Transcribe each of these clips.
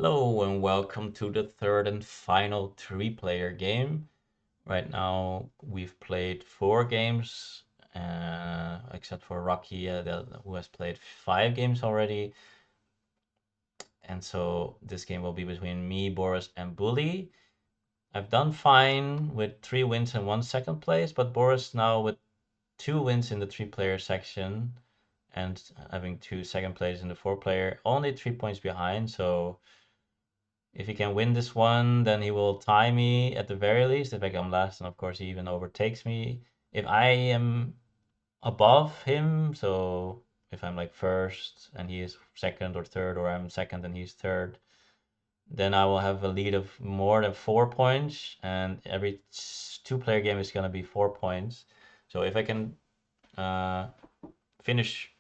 Hello and welcome to the third and final three-player game. Right now we've played 4 games, except for Rocky, who has played 5 games already. And so this game will be between me, Boris, and Bully. I've done fine with 3 wins and 1 second place, but Boris now with 2 wins in the three-player section and having 2 second places in the 4-player, only 3 points behind. So if he can win this one, then he will tie me at the very least. If I come last, and of course he even overtakes me. If I am above him, so if I'm like first and he is second or third, or I'm second and he's third, then I will have a lead of more than 4 points, and every two-player game is gonna be 4 points. So if I can uh, finish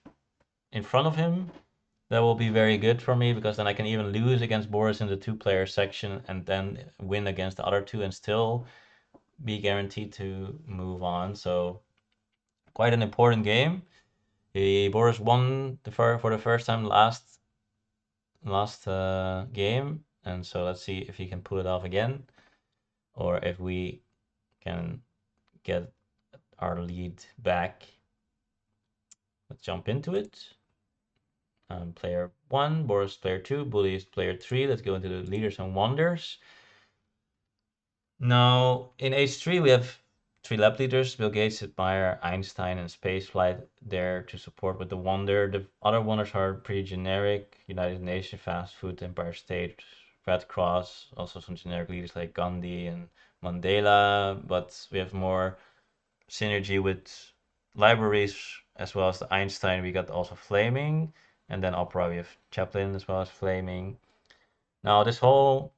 in front of him, that will be very good for me because then I can even lose against Boris in the two-player section and then win against the other two and still be guaranteed to move on. So quite an important game. Boris won for the first time last game, and so let's see if he can pull it off again, or if we can get our lead back. Let's jump into it. Player 1, Boris player 2, Bully is player 3. Let's go into the leaders and wonders. Now, in H3, we have 3 lab leaders, Bill Gates, Sid Meier, Einstein, and Spaceflight there to support with the Wonder. The other wonders are pretty generic: United Nations, Fast Food, Empire State, Red Cross, also some generic leaders like Gandhi and Mandela, but we have more synergy with libraries as well as the Einstein. We got also Flaming, and then Opera, we have Chaplin as well as Flaming. Now, this whole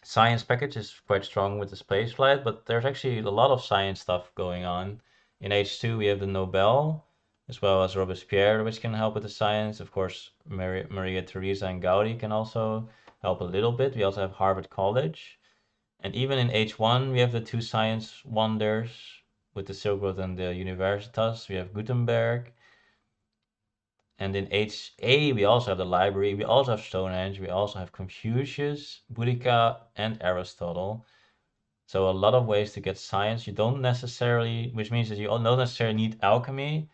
science package is quite strong with the space flight, but there's actually a lot of science stuff going on. In H2, we have the Nobel, as well as Robespierre, which can help with the science. Of course, Maria Theresa and Gaudi can also help a little bit. We also have Harvard College. And even in H1, we have the 2 science wonders with the Silk Road and the Universitas. We have Gutenberg. And in HA, we also have the library, we also have Stonehenge, we also have Confucius, Boudica, and Aristotle. So a lot of ways to get science. You don't necessarily, which means that you don't necessarily need alchemy.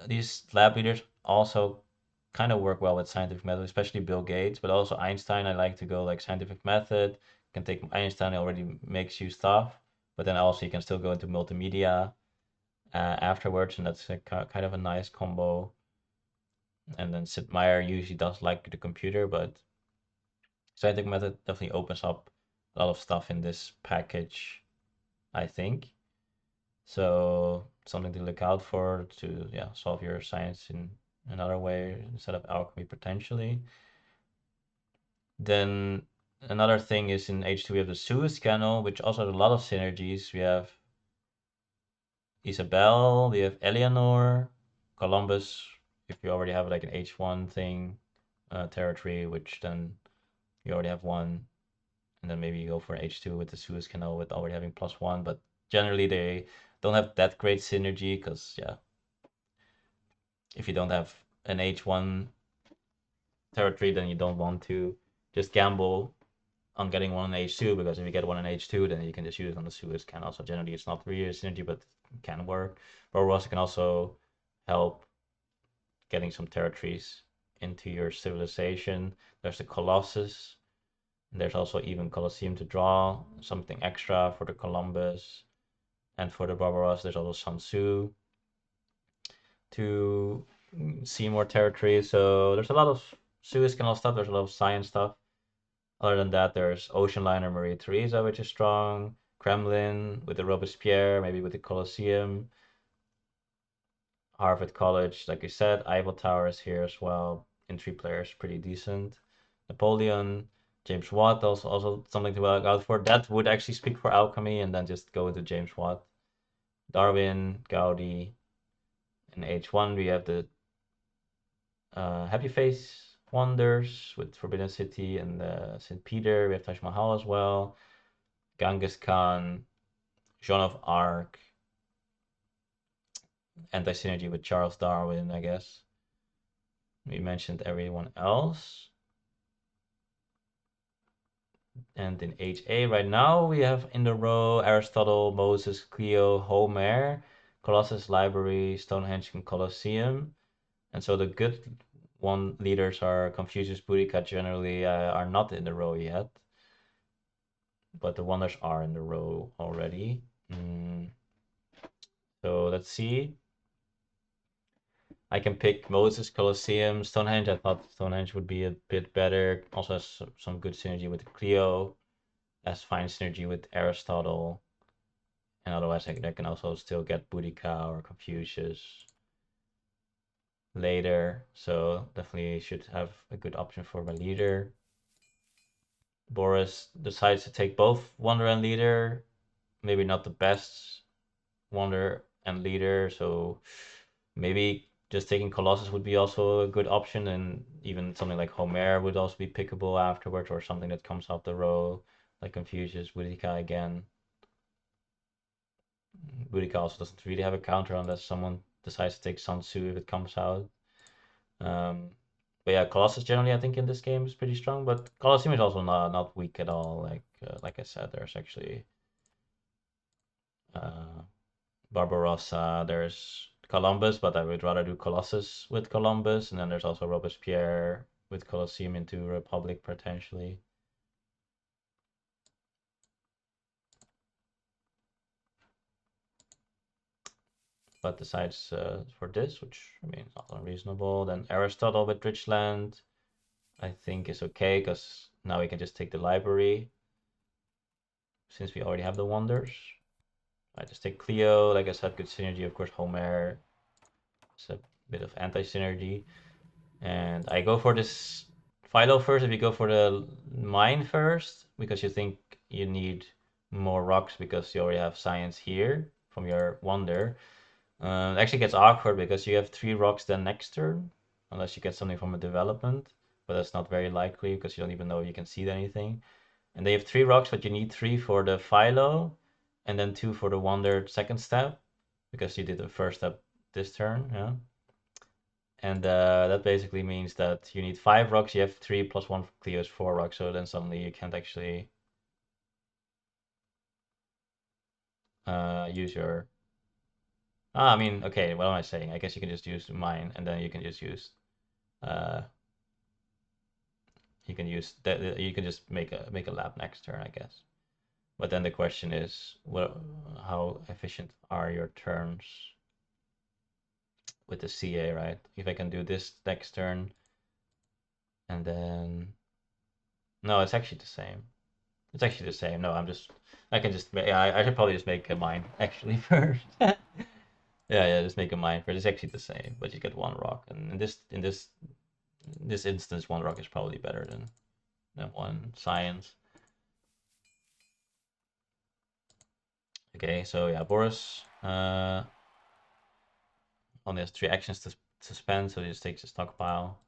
These lab leaders also kind of work well with scientific method, especially Bill Gates, but also Einstein. I like to go like scientific method. You can take Einstein, already makes you stuff, but then also you can still go into multimedia afterwards, and that's kind of a nice combo. And then Sid Meier usually does like the computer, but scientific method definitely opens up a lot of stuff in this package, I think. So something to look out for to solve your science in another way instead of alchemy potentially. Then another thing is in H2 we have the Suez Canal, which also has a lot of synergies. We have Isabel, we have Eleanor, Columbus, if you already have like an H1 thing, territory, which then you already have one, and then maybe you go for an H2 with the Suez Canal with already having +1, but generally they don't have that great synergy because, yeah, if you don't have an H1 territory, then you don't want to just gamble on getting one in H2, because if you get one in H2, then you can just use it on the Suez Canal. So generally it's not really a synergy, but it can work. Barbarossa can also help getting some territories into your civilization. There's the Colossus. There's also even Colosseum to draw, something extra for the Columbus. And for the Barbarossa, there's also Sansu to see more territory. So there's a lot of Suez Canal stuff, there's a lot of science stuff. Other than that, there's Ocean Liner Maria Theresa, which is strong. Kremlin with the Robespierre, maybe with the Colosseum. Harvard College, like you said, Eiffel Tower is here as well. In 3 players, pretty decent. Napoleon, James Watt, also something to look out for. That would actually speak for alchemy, and then just go into James Watt. Darwin, Gaudi. In H1, we have the Happy Face Wonders with Forbidden City and St. Peter. We have Taj Mahal as well. Genghis Khan, Joan of Arc, anti-synergy with Charles Darwin, I guess. We mentioned everyone else. And in HA right now, we have in the row Aristotle, Moses, Clio, Homer, Colossus, Library, Stonehenge, and Colosseum. And so the good one leaders are Confucius, Boudica generally are not in the row yet, but the wonders are in the row already. So let's see. I can pick Moses, Colosseum, Stonehenge. I thought Stonehenge would be a bit better. Also has some good synergy with Clio. Has fine synergy with Aristotle. And otherwise, I can also still get Boudica or Confucius later. So definitely should have a good option for my leader. Boris decides to take both Wonder and Leader. Maybe not the best Wonder and Leader. So maybe just taking Colossus would be also a good option. And even something like Homer would also be pickable afterwards, or something that comes off the row, like Confucius, Boudica again. Boudica also doesn't really have a counter unless someone decides to take Sun Tzu if it comes out. But yeah, Colossus generally I think in this game is pretty strong, but Colosseum is also not weak at all. Like I said, there's actually uh, Barbarossa, there's Columbus, but I would rather do Colossus with Columbus, and then there's also Robespierre with Colosseum into Republic potentially. But decides for this, which I mean, it's not unreasonable. Then Aristotle with Richland, I think is okay because now we can just take the library since we already have the wonders. I just take Clio, like I said, good synergy. Of course, Homer is a bit of anti-synergy. And I go for this Philo first if you go for the mine first, because you think you need more rocks because you already have science here from your wonder. It actually gets awkward because you have 3 rocks then next turn, unless you get something from a development, but that's not very likely because you don't even know you can seed anything. And they have 3 rocks, but you need 3 for the Philo, and then 2 for the wonder second step, because you did the first step this turn, yeah. And that basically means that you need 5 rocks. You have 3 plus 1 for Cleo is 4 rocks. So then suddenly you can't actually use your. I mean, okay. What am I saying? I guess you can just use mine, and then you can just use. Uh, you can use that. You can just make a lab next turn, I guess. But then the question is, how efficient are your turns with the CA, right? If I can do this next turn, and then no, it's actually the same. It's actually the same. No, I can just, yeah, I should probably just make a mine actually first. Yeah, just make a mine first. It's actually the same, but you get 1 rock. And in this instance, 1 rock is probably better than 1 science. Okay, so yeah, Boris only has 3 actions to spend, so he just takes the stockpile.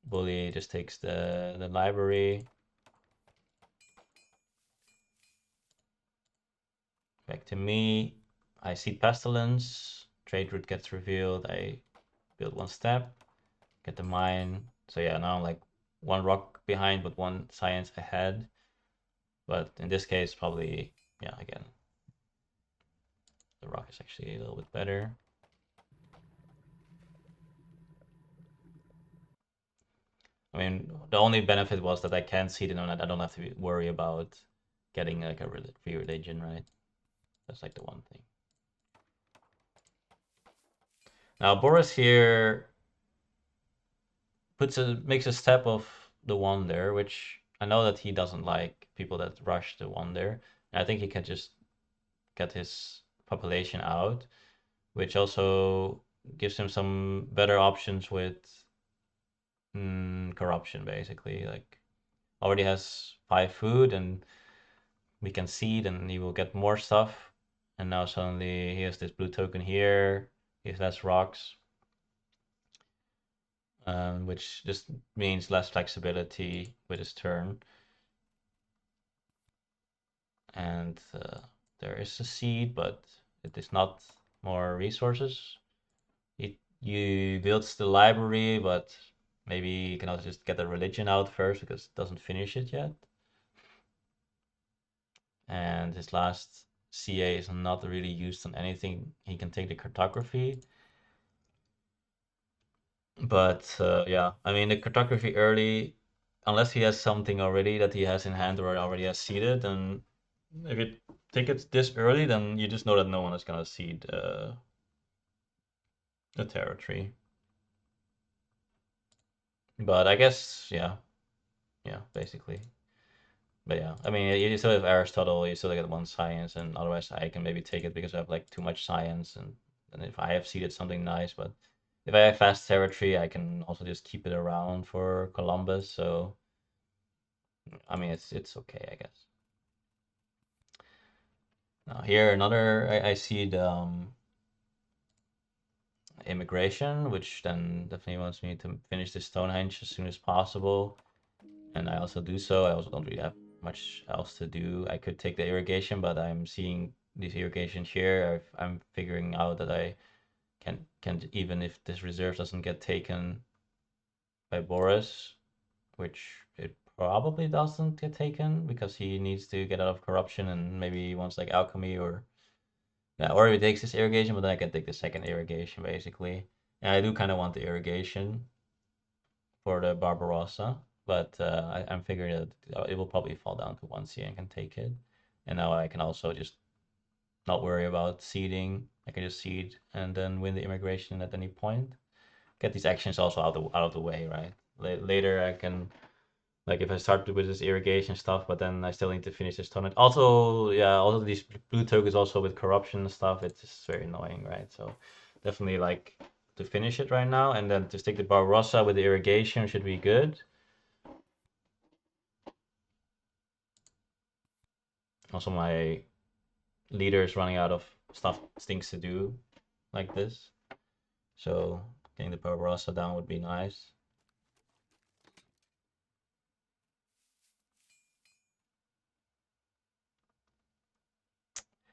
Bully just takes the library. Back to me. I see pestilence. Trade route gets revealed. I build 1 step. Get the mine. So yeah, now I'm like 1 rock behind, but 1 science ahead. But in this case, probably, yeah, again, the rock is actually a little bit better. I mean, the only benefit was that I can see it on it. I don't have to worry about getting like a free religion, right? That's like the one thing. Now Boris here makes a step of the wonder, which I know that he doesn't like people that rush the wonder. And I think he can just get his population out, which also gives him some better options with corruption, basically. Like, already has 5 food, and we can seed, and he will get more stuff. And now suddenly he has this blue token here. He has less rocks, which just means less flexibility with his turn. And there is a seed, but it is not more resources. You build the library, but maybe you can also just get the religion out first because it doesn't finish it yet. and his last CA is not really used on anything. He can take the cartography, but yeah, I mean the cartography early, unless he has something already that he has in hand or already has seeded, and if you take it this early, then you just know that no one is gonna seed the territory. But I guess, yeah, basically. But yeah, I mean, you still have Aristotle, you still get one science, and otherwise I can maybe take it because I have like too much science, and if I have seeded something nice, but if I have fast territory, I can also just keep it around for Columbus. So I mean, it's okay, I guess. Now here another I see the immigration, which then definitely wants me to finish the Stonehenge as soon as possible. And I also do so. I also don't really have much else to do. I could take the irrigation, but I'm seeing these irrigations here. I'm figuring out that I can even if this reserve doesn't get taken by Boris, which it probably doesn't get taken because he needs to get out of corruption and maybe he wants like alchemy or yeah, or he takes this irrigation, but then I can take the second irrigation basically. And I do kind of want the irrigation for the Barbarossa, but I'm figuring that it will probably fall down to 1C and can take it. And now I can also just not worry about seeding. I can just seed and then win the immigration at any point. Get these actions also out of the way, right? Later I can like if I start with this irrigation stuff, but then I still need to finish this tournament. Also, yeah, also these blue tokens also with corruption and stuff. It's just very annoying, right? So definitely like to finish it right now, and then to stick the Barbarossa with the irrigation should be good. Also, my leader is running out of stuff, things to do like this. So getting the Barbarossa down would be nice.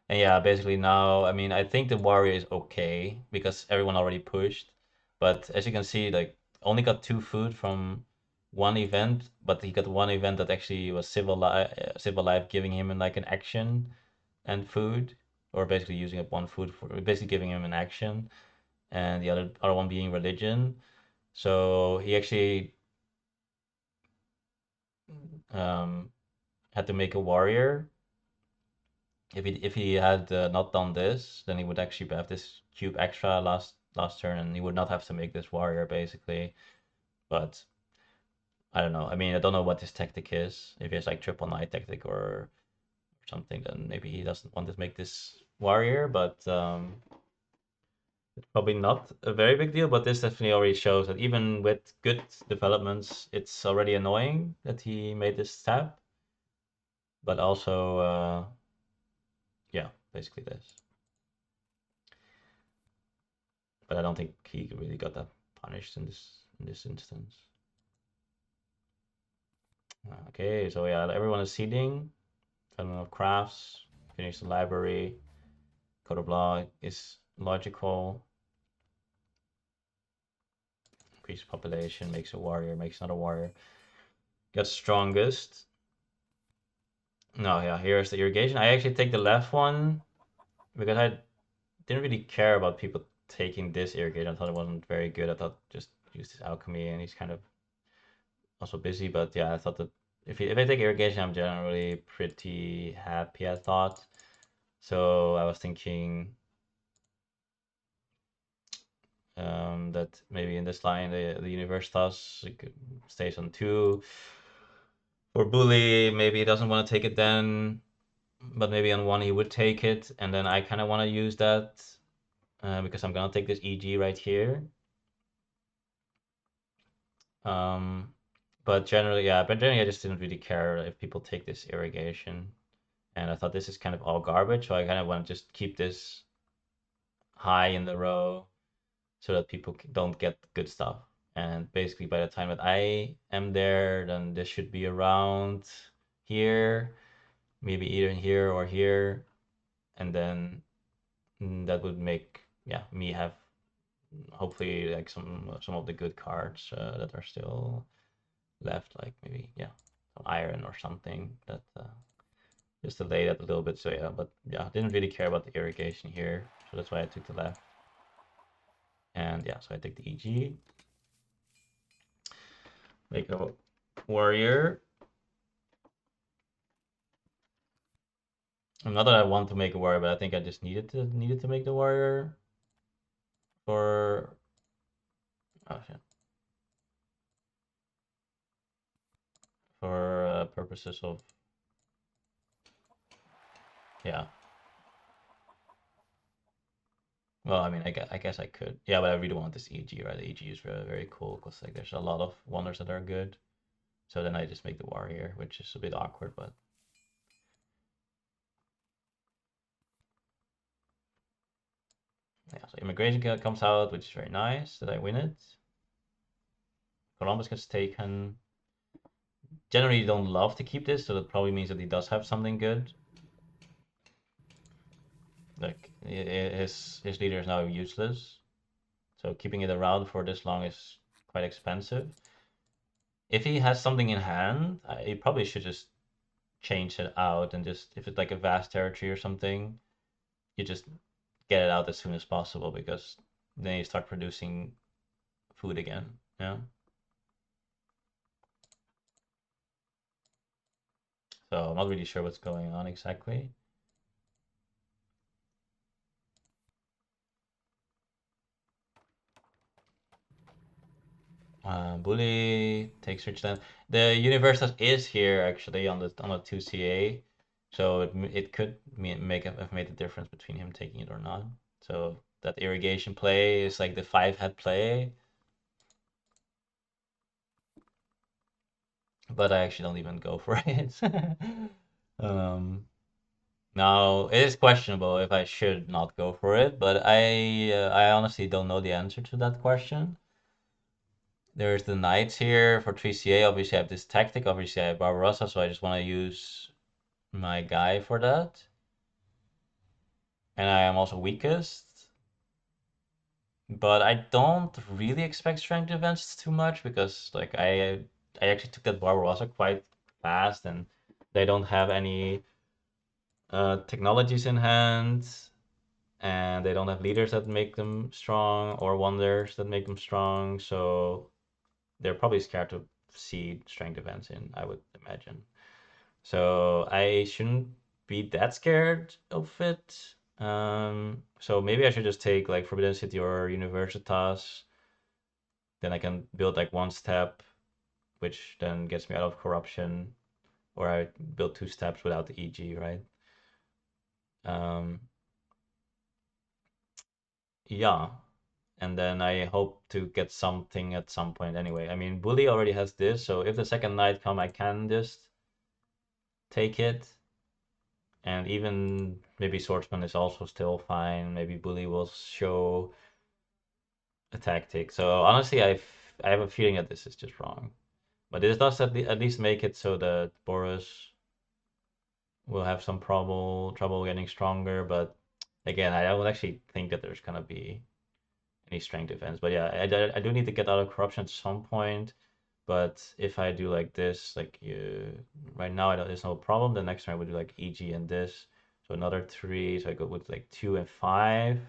And yeah, basically now, I mean, I think the warrior is okay because everyone already pushed. But as you can see, like only got 2 food from one event, but he got one event that actually was civil life giving him like an action and food, or basically using up 1 food for basically giving him an action, and the other one being religion. So he actually um, had to make a warrior. If he had not done this, then he would actually have this cube extra last turn, and he would not have to make this warrior basically. But I don't know. I mean, I don't know what his tactic is. If he has like triple knight tactic or something, then maybe he doesn't want to make this warrior. But it's probably not a very big deal. But this definitely already shows that even with good developments, it's already annoying that he made this step. But also, yeah, basically this. But I don't think he really got that punished in this instance. Okay, so yeah, everyone is seeding. Development of crafts, finish the library. Code of law is logical. Increase population, makes a warrior, makes another warrior. Gets strongest. No, yeah, here's the irrigation. I actually take the left one because I didn't really care about people taking this irrigation. I thought it wasn't very good. I thought just use this alchemy and he's kind of also busy. But yeah, I thought that if I take irrigation, I'm generally pretty happy, I thought. So I was thinking that maybe in this line the Universitas stays on 2. For Bully, maybe he doesn't want to take it then, but maybe on 1 he would take it, and then I kind of want to use that because I'm gonna take this EG right here. Um, but generally, yeah, but generally I just didn't really care if people take this irrigation, and I thought this is kind of all garbage, so I kind of want to just keep this high in the row so that people don't get good stuff. And basically, by the time that I am there, then this should be around here, maybe either here or here, and then that would make yeah me have hopefully like some of the good cards that are still left, like maybe yeah some iron or something that just delay that a little bit. So yeah, but yeah, didn't really care about the irrigation here, so that's why I took the left. And yeah, so I take the EG, make a warrior. Not that I want to make a warrior, but I think I just needed to make the warrior for oh shit, for purposes of yeah. Well, I mean, I guess I could. Yeah, but I really want this EG, right? The EG is very, very cool because like there's a lot of wonders that are good. So then I just make the warrior, which is a bit awkward, but yeah. So immigration comes out, which is very nice that I win it. Columbus gets taken. Generally, you don't love to keep this, so that probably means that he does have something good. Like his leader is now useless, so keeping it around for this long is quite expensive. If he has something in hand, he probably should just change it out and just if it's like a vast territory or something, you just get it out as soon as possible because then you start producing food again. Yeah. So I'm not really sure what's going on exactly. Bully takes rich land. The Universitas is here actually on the 2CA, so it could have made a difference between him taking it or not. So that irrigation play is like the 5 head play, but I actually don't even go for it. um, Now it is questionable if I should not go for it, but I honestly don't know the answer to that question. There's the knights here for 3CA. Obviously, I have this tactic. Obviously, I have Barbarossa, so I just want to use my guy for that. And I am also weakest. But I don't really expect strength events too much because like I actually took that Barbarossa quite fast and they don't have any technologies in hand and they don't have leaders that make them strong or wonders that make them strong. So they're probably scared to see strength events in, I would imagine. So I shouldn't be that scared of it. So maybe I should just take like Forbidden City or Universitas. Then I can build like 1 step, which then gets me out of corruption. Or I build 2 steps without the EG, right? Um, yeah. And then I hope to get something at some point anyway. I mean, Bully already has this, so if the second night come, I can just take it. And even maybe Swordsman is also still fine. Maybe Bully will show a tactic. So honestly, I have a feeling that this is just wrong. But this does at least make it so that Boris will have some trouble getting stronger. But again, I don't actually think that there's gonna be any strength defense. But yeah, I do need to get out of corruption at some point. But if I do like this, like right now, there's no problem. The next turn I would do like EG and this. So another 3. So I go with like 2 and 5.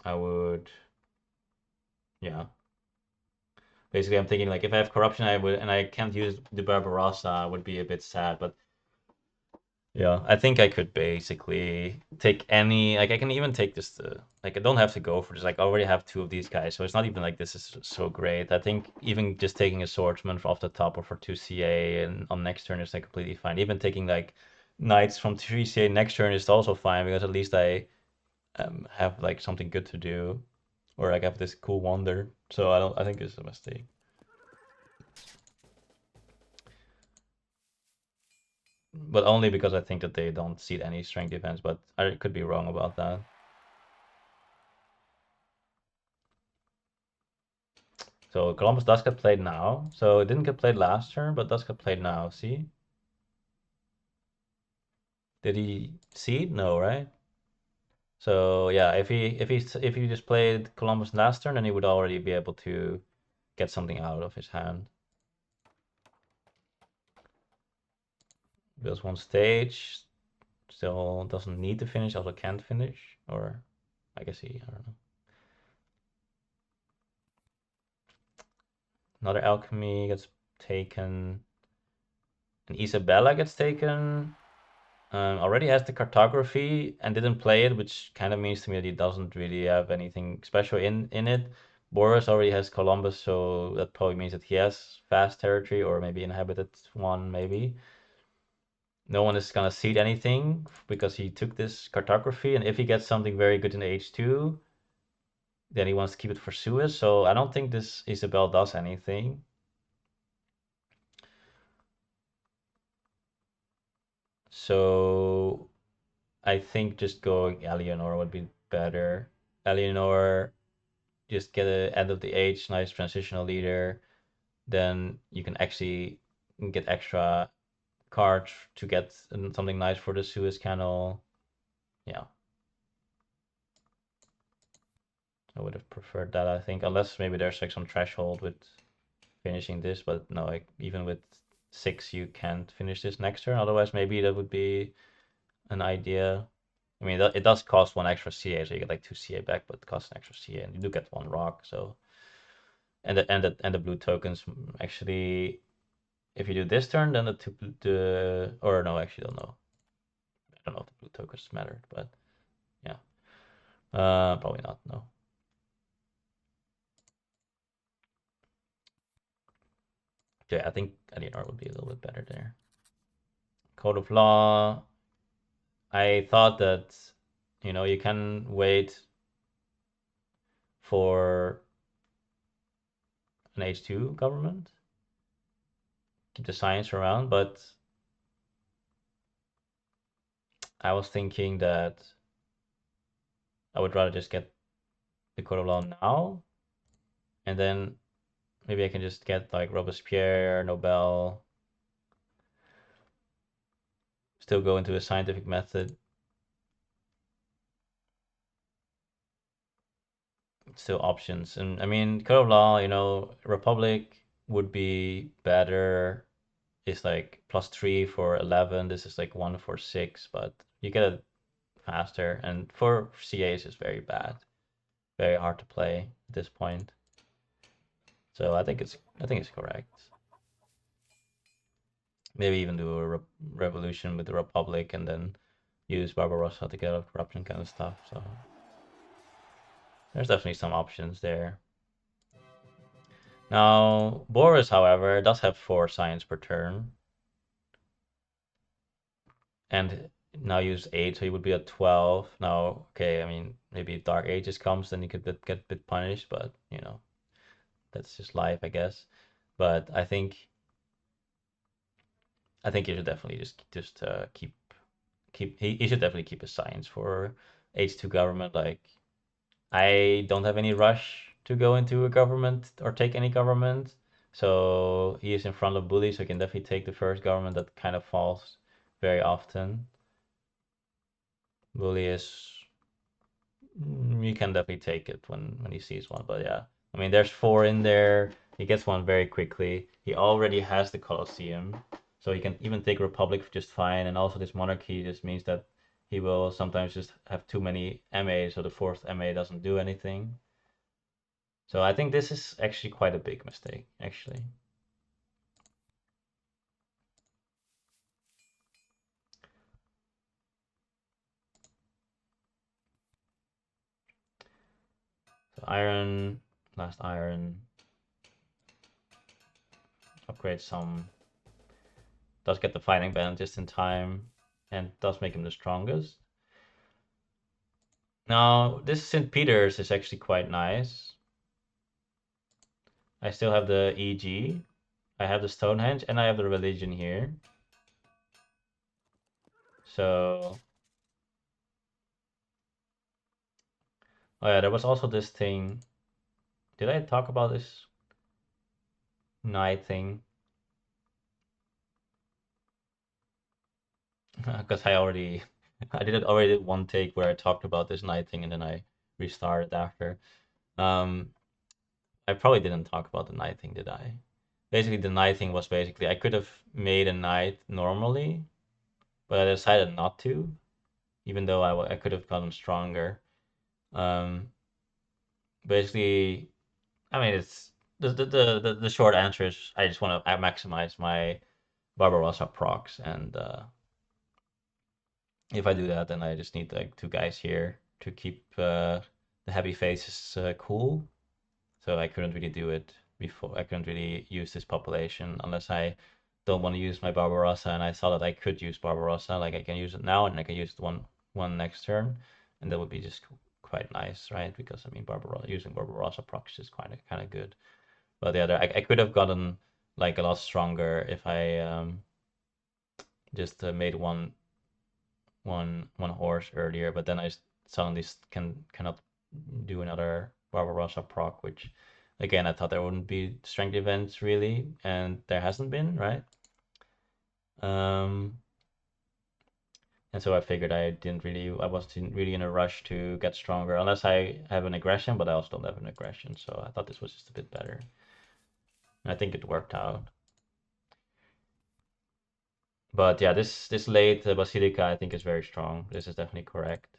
I would, yeah. Basically, I'm thinking like if I have corruption, I would, and I can't use the Barbarossa, would be a bit sad. But yeah, I think I could basically take any, like I can even take this, like I don't have to go for this. Like I already have 2 of these guys, so it's not even like this is so great. I think even just taking a swordsman off the top or for 2CA and on next turn is like completely fine. Even taking like knights from 3CA next turn is also fine because at least I have like something good to do, or like have this cool wonder. So I think it's a mistake. But only because I think that they don't seed any strength defense, but I could be wrong about that. So Columbus does get played now. So it didn't get played last turn, but does get played now. See? Did he seed? No, right? So yeah, if he just played Columbus last turn, then he would already be able to get something out of his hand. Builds one stage, still doesn't need to finish, also can't finish, or I guess I don't know. Another alchemy gets taken. And Isabella gets taken. Already has the cartography and didn't play it, which kind of means to me that he doesn't really have anything special in it. Boris already has Columbus, so that probably means that he has fast territory or maybe inhabited one, maybe. No one is gonna seed anything because he took this cartography, and if he gets something very good in H2, then he wants to keep it for Suez. So I don't think this Isabel does anything. So I think just going Eleanor would be better. Eleanor, just get a end of the age, nice transitional leader. Then you can actually get extra cards to get something nice for the Suez Canal. Yeah, I would have preferred that, I think, unless maybe there's like some threshold with finishing this, but no, like even with 6 you can't finish this next turn. Otherwise, maybe that would be an idea. I mean, it does cost one extra CA, so you get like 2 CA back, but it costs an extra CA, and you do get one rock. So, and the blue tokens actually, if you do this turn, then the or no, actually, don't know. I don't know if the blue tokens mattered, but yeah, probably not. No. Yeah, I think Alienor would be a little bit better there. Code of Law. I thought that you can wait for an H2 government, keep the science around, but I was thinking that I would rather just get the Code of Law now, and then maybe I can just get like Robespierre, Nobel, still go into a scientific method, still options. And I mean, Code of Law, Republic would be better. It's like +3 for 11. This is like 1 for 6, but you get it faster. And for CAs, it's very bad, very hard to play at this point. So I think it's correct. Maybe even do a revolution with the Republic and then use Barbarossa to get out of corruption kind of stuff. So there's definitely some options there. Now, Boris, however, does have 4 science per turn. And now use 8, so he would be at 12. Now, okay, I mean, maybe if Dark Ages comes, then he could get a bit punished, but, that's just life, I guess. But I think he should definitely just he should definitely keep his science for H2 government. Like, I don't have any rush to go into a government or take any government. So he is in front of Bully, so he can definitely take the first government that kind of falls very often. Bully is you can definitely take it when he sees one, but yeah. I mean, there's 4 in there. He gets one very quickly. He already has the Colosseum, so he can even take Republic just fine. And also this monarchy just means that he will sometimes just have too many MA, so the 4th MA doesn't do anything. So I think this is actually quite a big mistake, actually. So iron, last iron, upgrade some, does get the fighting ban just in time, and does make him the strongest. Now, this St. Peter's is actually quite nice. I still have the EG, I have the Stonehenge, and I have the religion here. So, oh yeah, there was also this thing. Did I talk about this night thing? Because I already I did it already one take where I talked about this night thing and then I restarted after. Um, I probably didn't talk about the night thing, did I? Basically, the night thing was basically I could have made a night normally, but I decided not to, even though I could have gotten stronger. Um, basically, I mean, it's the short answer is I just want to maximize my Barbarossa procs, and if I do that, then I just need like two guys here to keep the heavy faces cool. So I couldn't really do it before. I couldn't really use this population unless I don't want to use my Barbarossa, and I saw that I could use Barbarossa. Like I can use it now, and I can use it one next turn, and that would be just quite nice, right? Because I mean, Barbarossa using Barbarossa procs is kind of good. But the other, I could have gotten like a lot stronger if I just made one horse earlier, but then I suddenly cannot do another Barbarossa proc, which again I thought there wouldn't be strength events really, and there hasn't been, right? Um, and so I figured I wasn't really in a rush to get stronger unless I have an aggression, but I also don't have an aggression, so I thought this was just a bit better. And I think it worked out. But yeah, this late Basilica I think is very strong. This is definitely correct.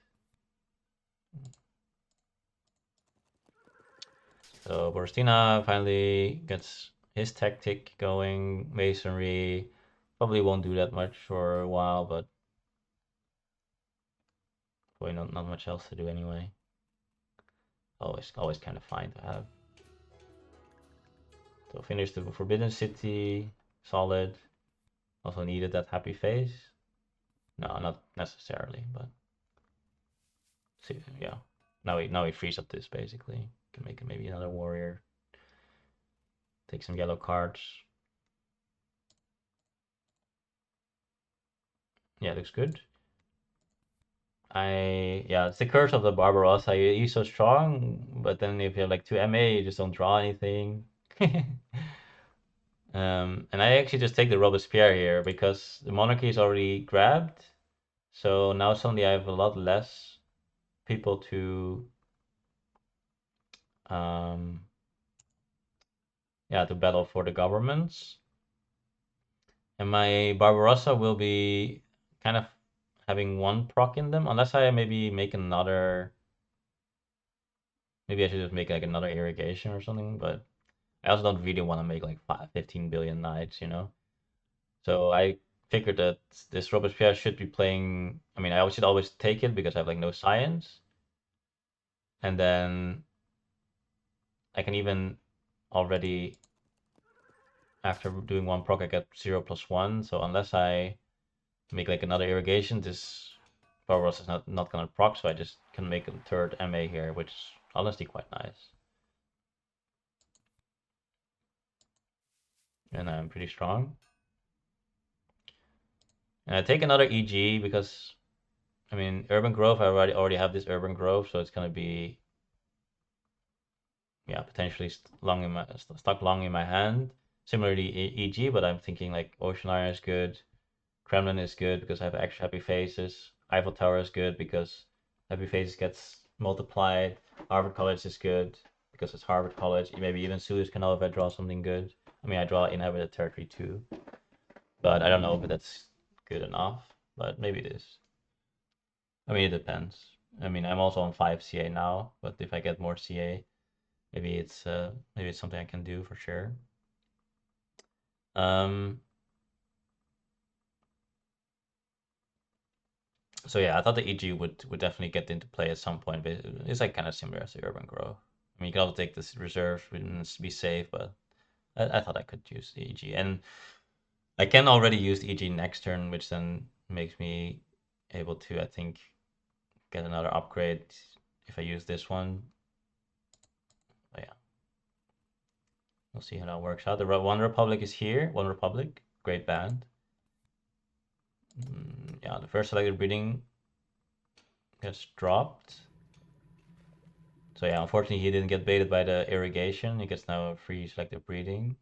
So Boristina finally gets his tactic going. Masonry probably won't do that much for a while, but probably not much else to do anyway. Always kind of fine to have. So finish the Forbidden City, solid. Also needed that happy face. No, not necessarily, but see, yeah. Now he frees up this basically. Can make maybe another warrior. Take some yellow cards. Yeah, looks good. Yeah, it's the curse of the Barbarossa. He's so strong, but then if you have like two MA, you just don't draw anything. And I actually just take the Robespierre here because the monarchy is already grabbed. So now suddenly I have a lot less people um, to battle for the governments. And my Barbarossa will be kind of having one proc in them, unless I maybe make another. Maybe I should just make like another irrigation or something, but I also don't really want to make like 15 billion knights, you know? So I figured that this Robespierre should be playing. I mean, I should always take it because I have like no science. And then I can even already, after doing one proc, I get 0+1. So unless I make like another irrigation, this Barbaros is not gonna proc. So I just can make a third MA here, which is honestly quite nice. And I'm pretty strong. And I take another EG because I mean, Urban Growth, I already have this Urban Growth, so it's gonna be yeah potentially stuck long in my hand. Similarly, EG, but I'm thinking like Ocean Iron is good, Kremlin is good because I have extra happy faces. Eiffel Tower is good because happy faces gets multiplied. Harvard College is good because it's Harvard College. Maybe even Suez Canal if I draw something good. I mean, I draw inhabited territory too, but I don't know if that's good enough. But maybe it is. I mean, it depends. I mean, I'm also on 5 CA now, but if I get more CA, maybe it's something I can do for sure. Um, so yeah, I thought the EG would definitely get into play at some point, but it's like kind of similar as the Urban Growth. I mean, you can also take this reserve and be safe, but I thought I could use the EG, and I can already use the EG next turn, which then makes me able to, I think, get another upgrade if I use this one. But yeah. We'll see how that works out. The One Republic is here. One Republic, great band. Yeah, the first selected breeding gets dropped. So yeah, unfortunately he didn't get baited by the irrigation. He gets now a free selective breeding.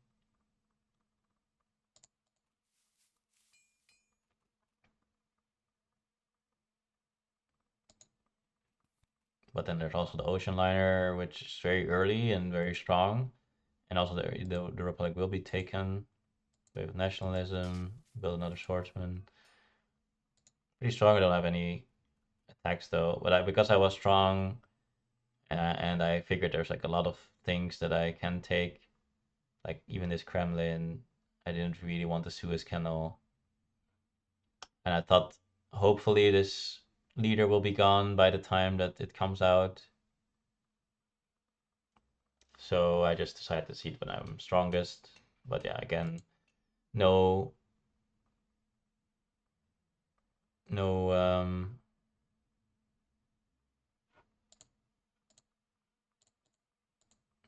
But then there's also the ocean liner, which is very early and very strong. And also the Republic will be taken. We have nationalism, build another swordsman. Pretty strong. I don't have any attacks though, but because I was strong and I figured there's like a lot of things that I can take, like even this Kremlin. I didn't really want the Suez Canal, and I thought hopefully this leader will be gone by the time that it comes out. So I just decided to see it when I'm strongest. But yeah, again, no, no,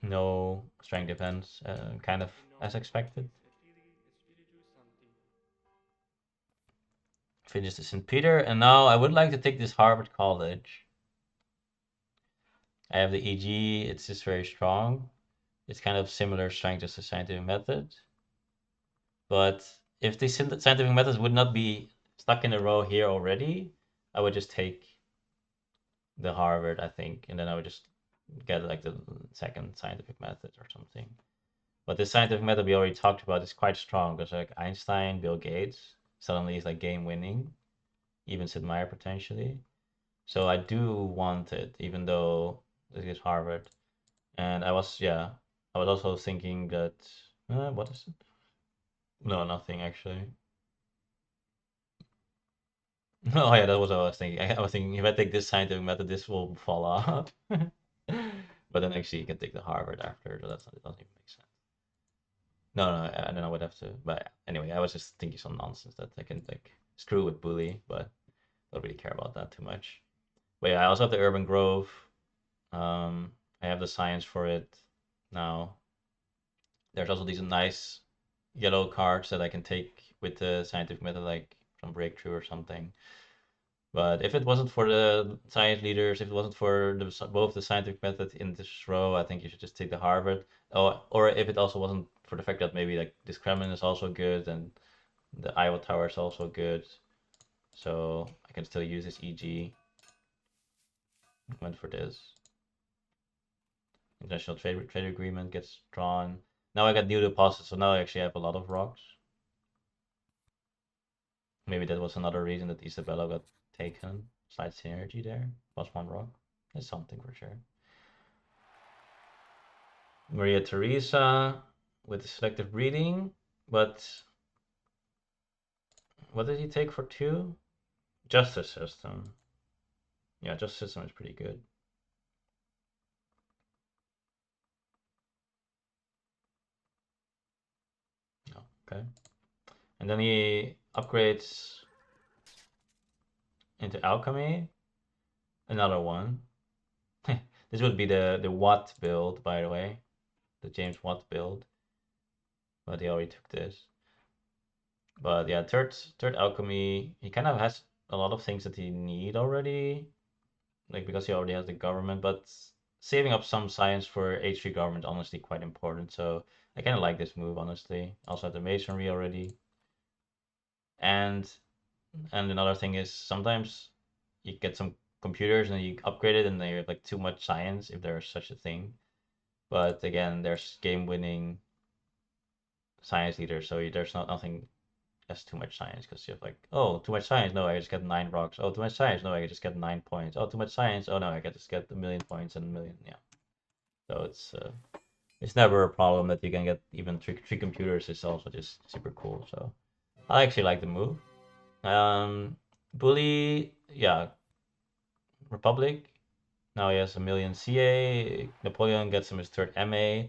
no strength defense, kind of as expected. Finished the St. Peter, and now I would like to take this Harvard College. I have the EG, it's just very strong. It's kind of similar strength as the scientific method. But if the scientific methods would not be stuck in a row here already, I would just take the Harvard, I think, and then I would just get like the second scientific method or something. But the scientific method we already talked about is quite strong because like Einstein, Bill Gates suddenly is like game winning, even Sid Meier potentially. So I do want it, even though this is Harvard. And I was also thinking that what is it? No, nothing actually. Oh yeah, that was what I was thinking. I was thinking if I take this scientific method, this will fall off. But then actually you can take the Harvard after, so it doesn't even make sense. No, no, I don't know. I would have to. But anyway, I was just thinking some nonsense that I can like screw with bully, but don't really care about that too much. But yeah, I also have the Urban Grove. I have the science for it now. There's also these nice yellow cards that I can take with the scientific method, like from Breakthrough or something. But if it wasn't for the science leaders, if it wasn't for both the scientific method in this row, I think you should just take the Harvard. Or if it also wasn't for the fact that maybe like this Kremlin is also good and the Iowa Tower is also good, so I can still use this EG. Went for this. International trade agreement gets drawn. Now I got new deposits, so now I actually have a lot of rocks. Maybe that was another reason that Isabella got taken. Slight synergy there. Plus one rock. That's something for sure. Maria Theresa with the selective breeding, but what did he take for two? Justice system. Yeah, justice system is pretty good. Oh, okay. And then he upgrades into alchemy. Another one. This would be the Watt build, by the way. The James Watt build. But he already took this. But yeah, third alchemy, he kind of has a lot of things that he need already, like because he already has the government. But saving up some science for H3 government honestly quite important. So I kind of like this move honestly. Also have the masonry already, and another thing is sometimes you get some computers and you upgrade it and they have like too much science if there's such a thing. But again, there's game winning science leaders, so there's not nothing. That's too much science because you have like, oh, too much science. No, I just get 9 rocks. Oh, too much science. No, I just get 9 points. Oh, too much science. Oh no, I just get a million points and a million. Yeah. So it's never a problem that you can get even three computers. It's also just super cool. So I actually like the move. Bully, yeah, Republic. Now he has a million CA. Napoleon gets him his third MA.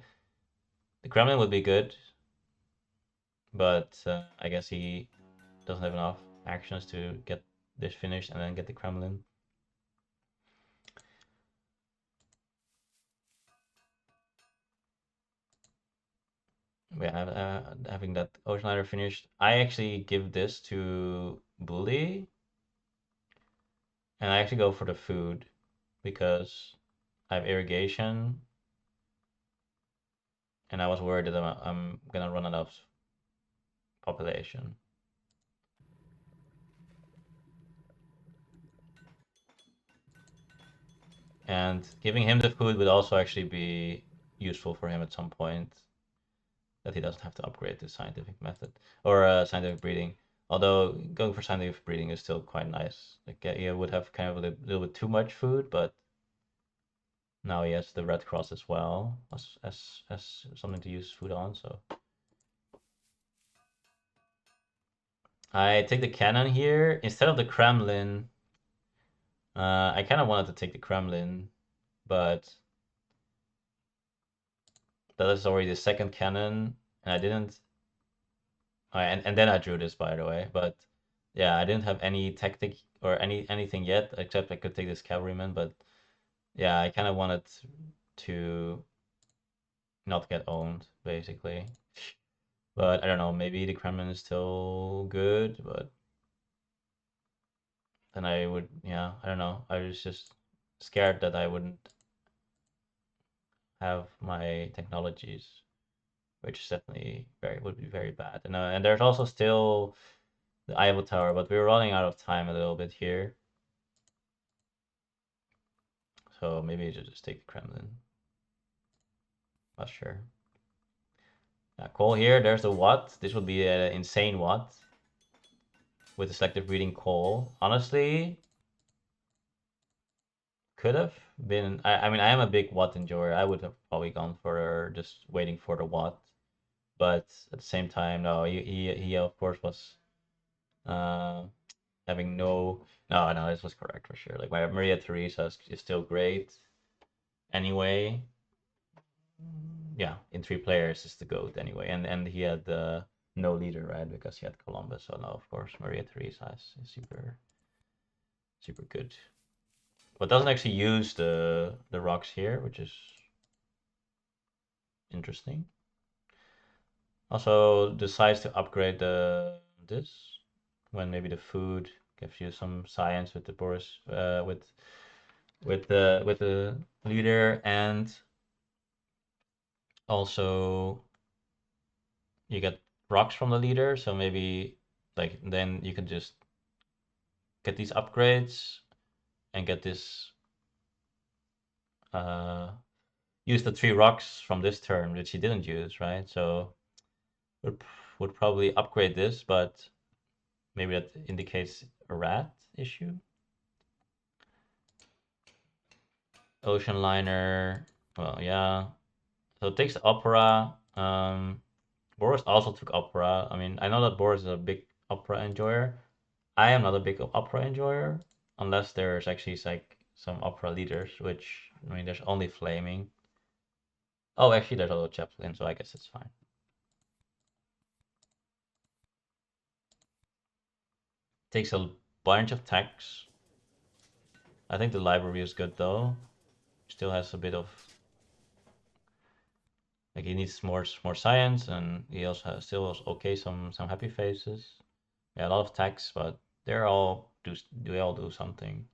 The Kremlin would be good, but I guess he doesn't have enough actions to get this finished and then get the Kremlin. Yeah, having that Ocean Liner finished, I actually give this to Bully, and I actually go for the food because I have irrigation, and I was worried that I'm gonna run out of population. And giving him the food would also actually be useful for him at some point, that he doesn't have to upgrade the scientific method or scientific breeding. Although going for scientific breeding is still quite nice. Like he would have kind of a little bit too much food, but now he has the Red Cross as well as something to use food on. So I take the cannon here instead of the Kremlin. I kind of wanted to take the Kremlin, but that is already the second cannon, and I didn't. And then I drew this, by the way. But yeah, I didn't have any tactic or anything yet, except I could take this cavalryman. But yeah, I kind of wanted to not get owned, basically. But I don't know, maybe the Kremlin is still good, but then I would, yeah, I don't know. I was just scared that I wouldn't have my technologies, which is definitely would be very bad. And there's also still the Eiffel Tower, but we're running out of time a little bit here. So maybe I should just take the Kremlin. Not sure. Yeah, call here. There's the Watt. This would be an insane Watt with the selective breeding call. Honestly, could have been. I mean, I am a big Watt enjoyer. I would have probably gone for just waiting for the Watt. But at the same time, no, he of course was uh, having no, this was correct for sure. Like my Maria Theresa is still great anyway. Yeah, in 3 players is the GOAT anyway. And he had no leader, right? Because he had Columbus. So no, of course, Maria Theresa is super super good. But doesn't actually use the rocks here, which is interesting. Also decides to upgrade this when maybe the food gives you some science with the Boris with the leader, and also you get rocks from the leader, so maybe like then you can just get these upgrades and get this uh use the 3 rocks from this turn, which he didn't use, right? So would would probably upgrade this, but maybe that indicates a rat issue. Ocean liner, well, yeah. So it takes the opera. Boris also took opera. I mean, I know that Boris is a big opera enjoyer. I am not a big opera enjoyer, unless there's actually like some opera leaders, which I mean, there's only flaming. Oh, actually, there's also Chaplin, so I guess it's fine. Takes a bunch of text. I think the library is good though. Still has a bit of like he needs more science, and he also has still has okay some happy faces. Yeah, a lot of text, but they're all they all do something.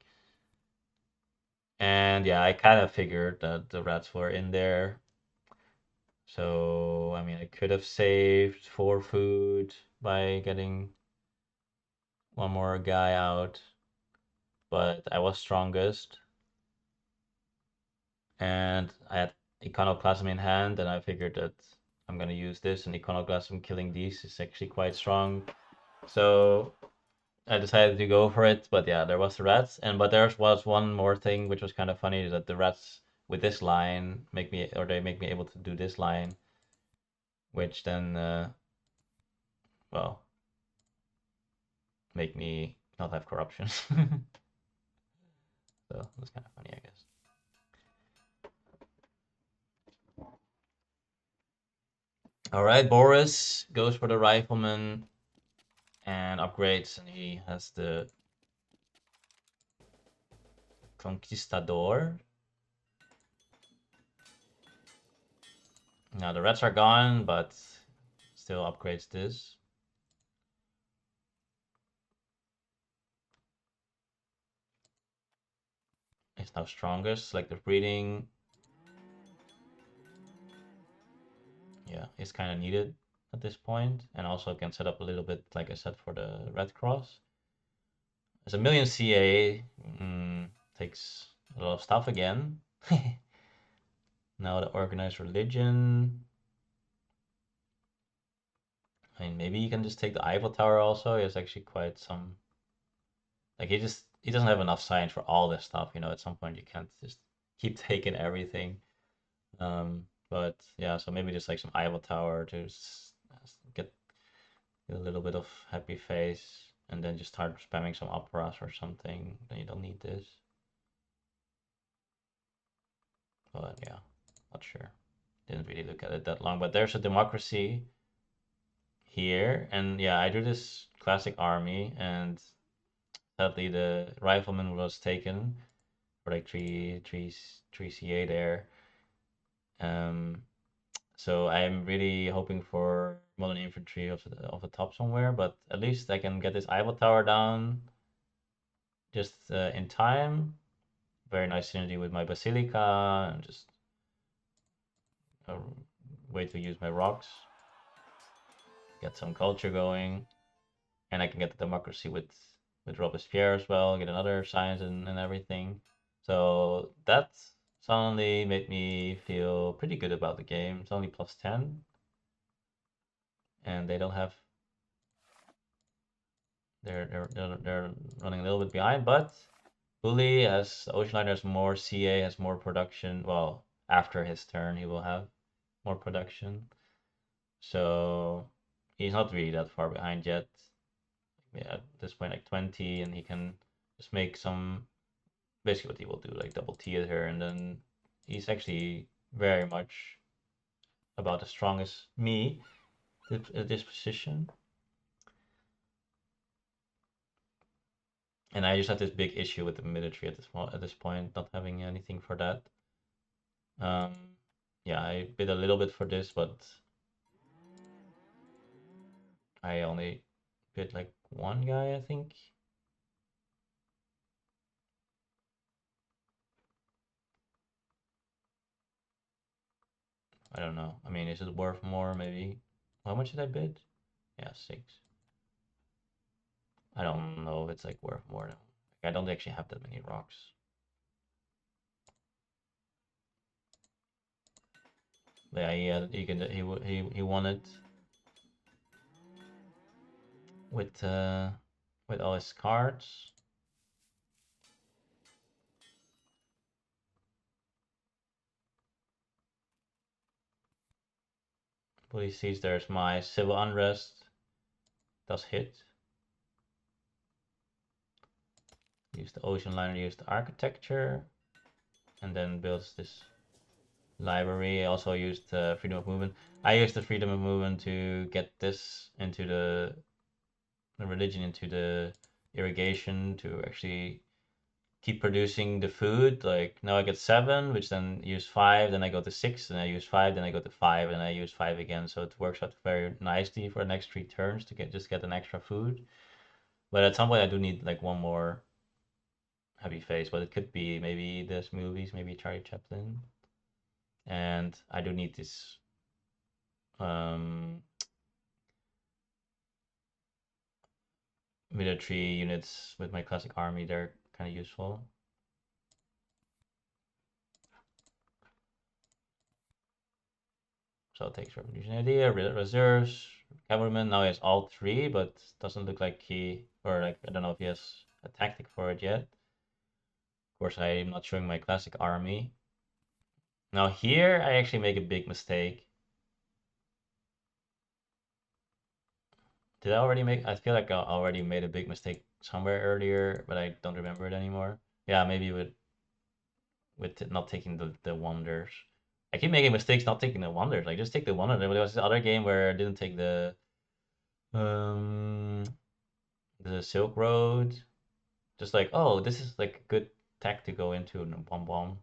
And yeah, I kind of figured that the rats were in there. So I mean, I could have saved 4 food by getting one more guy out, but I was strongest, and I had Iconoclasm in hand, and I figured that I'm gonna use this, and Iconoclasm killing these is actually quite strong. So I decided to go for it, but yeah, there was the rats, but there was one more thing which was kind of funny, that the rats with this line they make me able to do this line, which then well make me not have corruption. So that's kind of funny, I guess. All right, Boris goes for the rifleman and upgrades, and he has the Conquistador. Now the rats are gone, but still upgrades this. It's now strongest. Selective breeding. Yeah, it's kind of needed at this point, and also can set up a little bit, like I said, for the Red Cross. There's a million CA. Takes A lot of stuff again. Now the organized religion. I mean, maybe you can just take the Eiffel Tower also. He has actually quite some. Like he doesn't have enough science for all this stuff. At some point you can't just keep taking everything. But yeah, so maybe just like some Eiffel Tower to get a little bit of happy face, and then just start spamming some operas or something. Then you don't need this. But yeah, not sure. Didn't really look at it that long. But there's a democracy here, and yeah, I drew this classic army, and sadly the rifleman was taken for like three CA there. Um, so I'm really hoping for modern infantry of the top somewhere, but at least I can get this Eiffel Tower down just in time. Very nice synergy with my Basilica, and just a way to use my rocks, get some culture going, and I can get the democracy with Robespierre as well, get another science and everything. So that suddenly made me feel pretty good about the game. It's only plus 10, and they don't have they're running a little bit behind, but Bully has Ocean Liner has more CA, has more production. Well, after his turn, he will have more production. So he's not really that far behind yet. Yeah, at this point, like 20, and he can just make some. Basically, what he will do, like double theater, and then he's actually very much about as strong as me at this position. And I just have this big issue with the military at this point, not having anything for that. Um, yeah, I bid a little bit for this, but I only bid like one guy, I think. I don't know. I mean, is it worth more? Maybe. How much did I bid? Yeah, 6. I don't know if it's like worth more. Like, I don't actually have that many rocks. But yeah, he won it with all his cards. But he sees there's my civil unrest. Does hit. Use the ocean liner, use the architecture, and then builds this library. I also used freedom of movement. I used the freedom of movement to get this into the religion, into the irrigation, to actually keep producing the food. Like now I get 7, which then use 5, then I go to 6, then I use 5, then I go to 5, and I use 5 again. So it works out very nicely for the next 3 turns to get an extra food. But at some point I do need like one more heavy face, but it could be maybe this movies, maybe Charlie Chaplin. And I do need this um, military units with my classic army. They're kind of useful. So it takes revolutionary idea, reserves, cavalryman. Now he has all 3, but doesn't look like or like I don't know if he has a tactic for it yet. Of course, I'm not showing my classic army. Now here I actually make a big mistake. Did I already make? I feel like I already made a big mistake somewhere earlier, but I don't remember it anymore. Yeah, maybe with not taking the wonders. I keep making mistakes not taking the wonders. Like just take the wonders. There was this other game where I didn't take um the Silk Road. Just like, oh, this is like a good tech to go into and bomb bomb.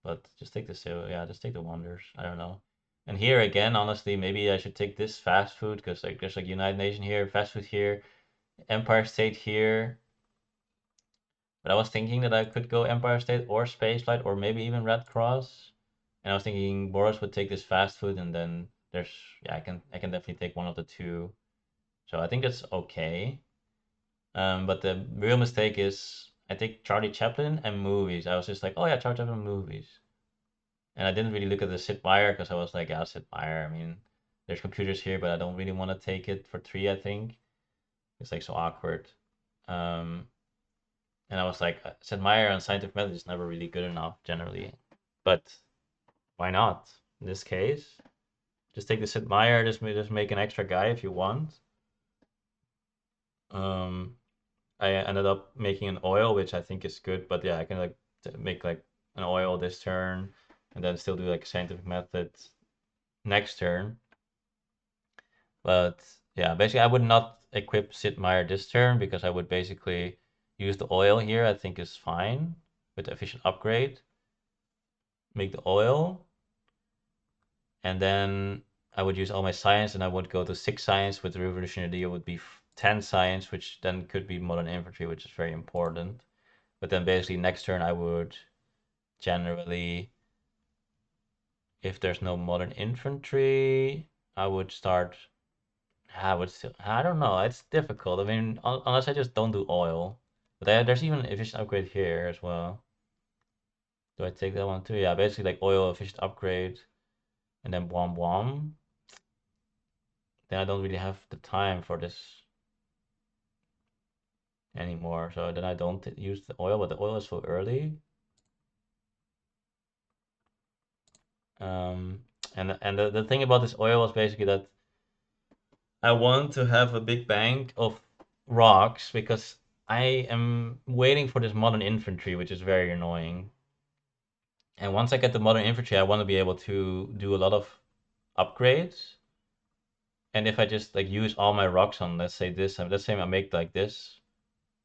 But just take the Silk, yeah, just take the wonders. I don't know. And here again, honestly, maybe I should take this fast food because like there's like United Nation here, fast food here, Empire State here. But I was thinking that I could go Empire State or Spaceflight or maybe even Red Cross. And I was thinking Boris would take this fast food, and then there's yeah, I can definitely take one of the two. So I think that's okay. But the real mistake is I think Charlie Chaplin and movies. I was just like, oh yeah, Charlie Chaplin movies. And I didn't really look at the Sid Meier because I was like, yeah, Sid Meier. I mean, there's computers here, but I don't really want to take it for three, I think. It's like so awkward. Um, and I was like, Sid Meier and scientific method is never really good enough generally. But why not? In this case, just take the Sid Meier, just make an extra guy if you want. Um, I ended up making an oil, which I think is good, but yeah, I can like make like an oil this turn and then still do like a scientific method next turn. But yeah, basically I would not equip Sid Meier this turn because I would basically use the oil here, I think is fine with the efficient upgrade. Make the oil, and then I would use all my science and I would go to 6 science with the revolutionary idea would be 10 science, which then could be modern infantry, which is very important. But then basically next turn I would generally, if there's no modern infantry, I would start. I would still. I don't know. It's difficult. I mean, unless I just don't do oil. But there's even an efficient upgrade here as well. Do I take that one too? Yeah, basically like oil efficient upgrade, and then bomb bomb. Then I don't really have the time for this anymore. So then I don't use the oil, but the oil is so early. Um, and the thing about this oil is basically that I want to have a big bank of rocks because I am waiting for this modern infantry, which is very annoying. And once I get the modern infantry, I want to be able to do a lot of upgrades. And if I just like use all my rocks on, let's say this, let's say I make like this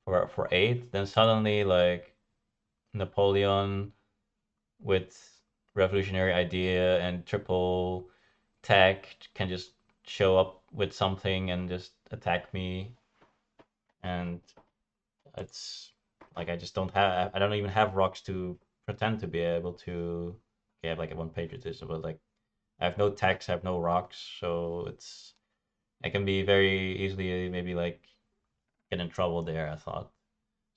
for 8, then suddenly like Napoleon with revolutionary idea and triple tech can just show up with something and just attack me. And it's like I don't even have rocks to pretend to be able to. Okay, I have like a one page with this, but like I have no text, I have no rocks, so it's I can be very easily maybe like get in trouble there, I thought.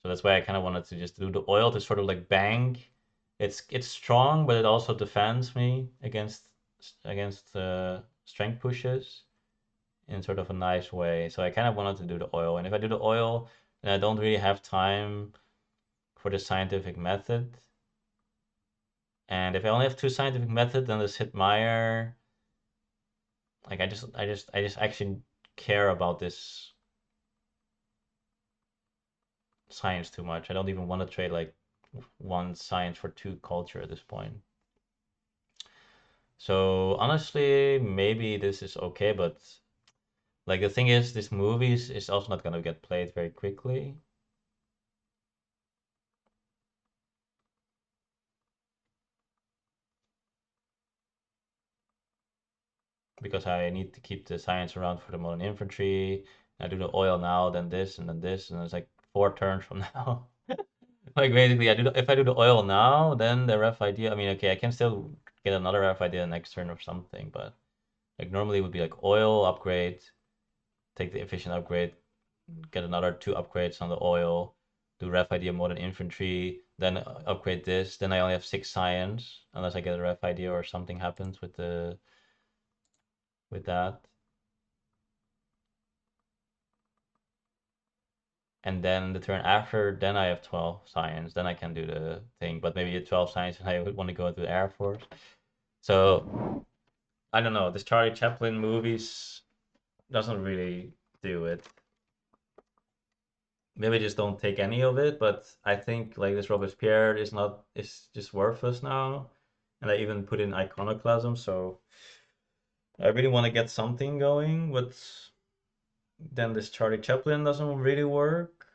So that's why I kind of wanted to just do the oil to sort of like bank. It's strong, but it also defends me against strength pushes in sort of a nice way. So I kind of wanted to do the oil, and if I do the oil, then I don't really have time for the scientific method. And if I only have 2 scientific methods, then the Sid Meier, like I just actually care about this science too much. I don't even want to trade like one science for 2 culture at this point. So honestly, maybe this is okay, but like the thing is, this movies is also not gonna get played very quickly because I need to keep the science around for the modern infantry. I do the oil now, then this, and then this, and it's like 4 turns from now. Like basically, if I do the oil now, then the ref idea. I mean, okay, I can still get another ref idea next turn or something, but like normally it would be like oil upgrade, take the efficient upgrade, get another 2 upgrades on the oil, do ref idea modern infantry, then upgrade this. Then I only have 6 science unless I get a ref idea or something happens with that. And then the turn after, then I have 12 science. Then I can do the thing, but maybe at 12 science and I would want to go to the Air Force. So I don't know. This Charlie Chaplin movies doesn't really do it. Maybe just don't take any of it, but I think like this Robespierre is just worthless now. And I even put in iconoclasm, so I really want to get something going, but then this Charlie Chaplin doesn't really work.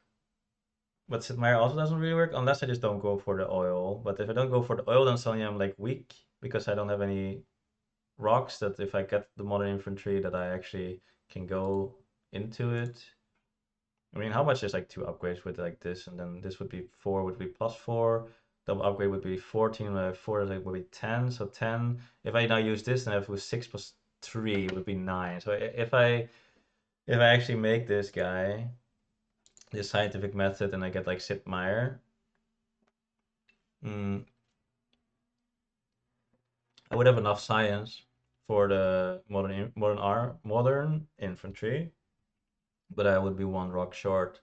But Sid Meier also doesn't really work unless I just don't go for the oil. But if I don't go for the oil, then suddenly I'm like weak because I don't have any rocks that if I get the modern infantry that I actually can go into it. I mean, how much is like 2 upgrades with like this, and then this would be 4, would be +4. Double upgrade would be 14, 4 like would be 10. So 10. If I now use this, then if it was 6 plus 3, it would be 9. So if I actually make this guy this scientific method and I get like Sid Meier, Mm, I would have enough science for the modern infantry, but I would be one rock short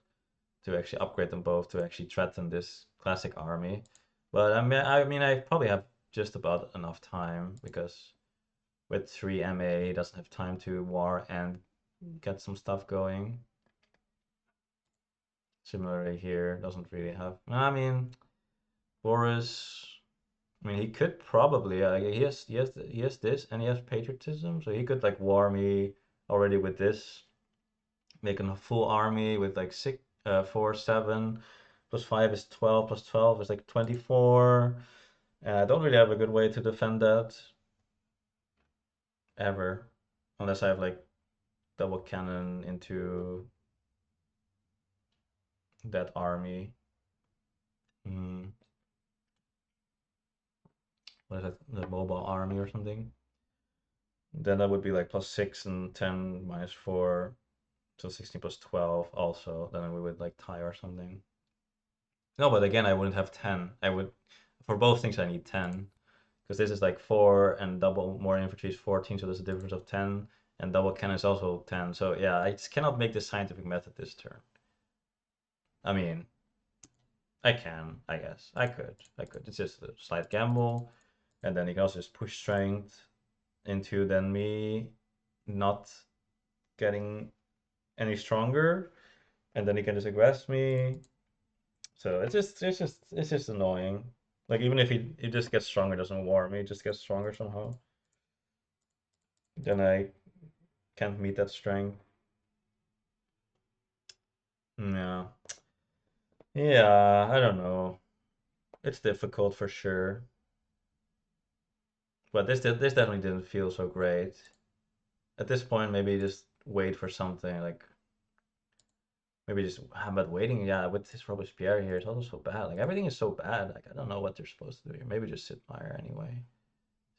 to actually upgrade them both to actually threaten this classic army. But I mean, I probably have just about enough time because with 3 MA, he doesn't have time to war and get some stuff going. Similarly here, doesn't really have. I mean, Boris. I mean, he could probably. He has this, and he has patriotism, so he could like war me already with this, making a full army with like 4, 7, plus 5 is 12, plus 12 is like 24. And I don't really have a good way to defend that ever, unless I have like double cannon into that army. Hmm. What is that? The mobile army or something? Then that would be like plus 6 and 10 minus 4. So 16 plus 12 also. Then we would like tie or something. No, but again, I wouldn't have 10. I would, for both things, I need 10. Because this is like 4 and double more infantry is 14. So there's a difference of 10. And double cannon is also 10. So yeah, I just cannot make this scientific method this turn. I mean, I can, I guess. I could. I could. It's just a slight gamble. And then he can also just push strength into then me not getting any stronger. And then he can just aggress me. So it's just annoying. Like even if he just gets stronger, doesn't warm me, just gets stronger somehow. Then I can't meet that strength. Yeah. Yeah, I don't know. It's difficult for sure. But this definitely didn't feel so great. At this point, maybe just wait for something like maybe just how about waiting? Yeah, with this Robespierre here, it's also so bad. Like everything is so bad. Like I don't know what they're supposed to do here. Maybe just Sid Meier anyway.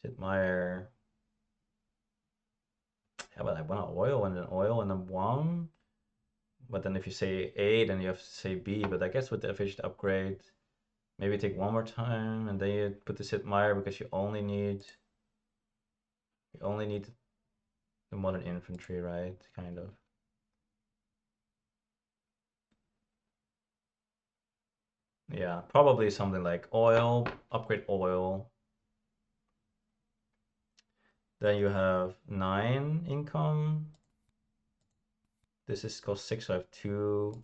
Sid Meier. How about I went on oil and then one? But then if you say A, then you have to say B. But I guess with the efficient upgrade, maybe take one more time and then you put the Sid Meier because you only need the modern infantry, right? Kind of. Yeah, probably something like oil, upgrade oil. Then you have 9 income. This is cost 6, so I have 2.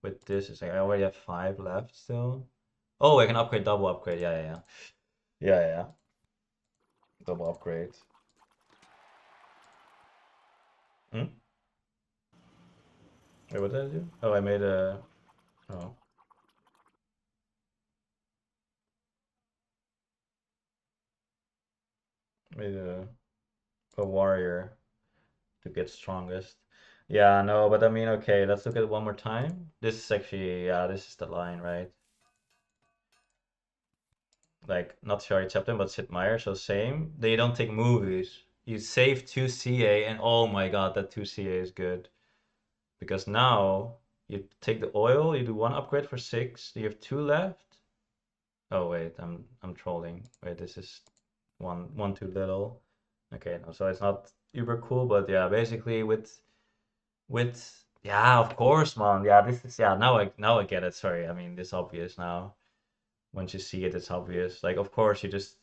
With this, it's like I already have 5 left still. Oh, I can upgrade, double upgrade. Yeah, yeah, yeah. Yeah, yeah. Double upgrade. Hmm? Wait, what did I do? Oh, I made a. Oh, made a warrior to get strongest. Yeah, no, but I mean, okay, let's look at it one more time. This is actually, yeah, this is the line, right? Like, not Shari Chaplin, but Sid Meier, so same. They don't take movies. You save 2 CA, and oh my god, that 2 CA is good. Because now, you take the oil, you do 1 upgrade for 6, you have 2 left. Oh wait, I'm trolling. Wait, this is one too little. Okay, no, so it's not uber cool, but yeah, basically with yeah, of course, man. Yeah, this is yeah. Now I get it. Sorry, I mean this obvious now. Once you see it, it's obvious. Like of course you just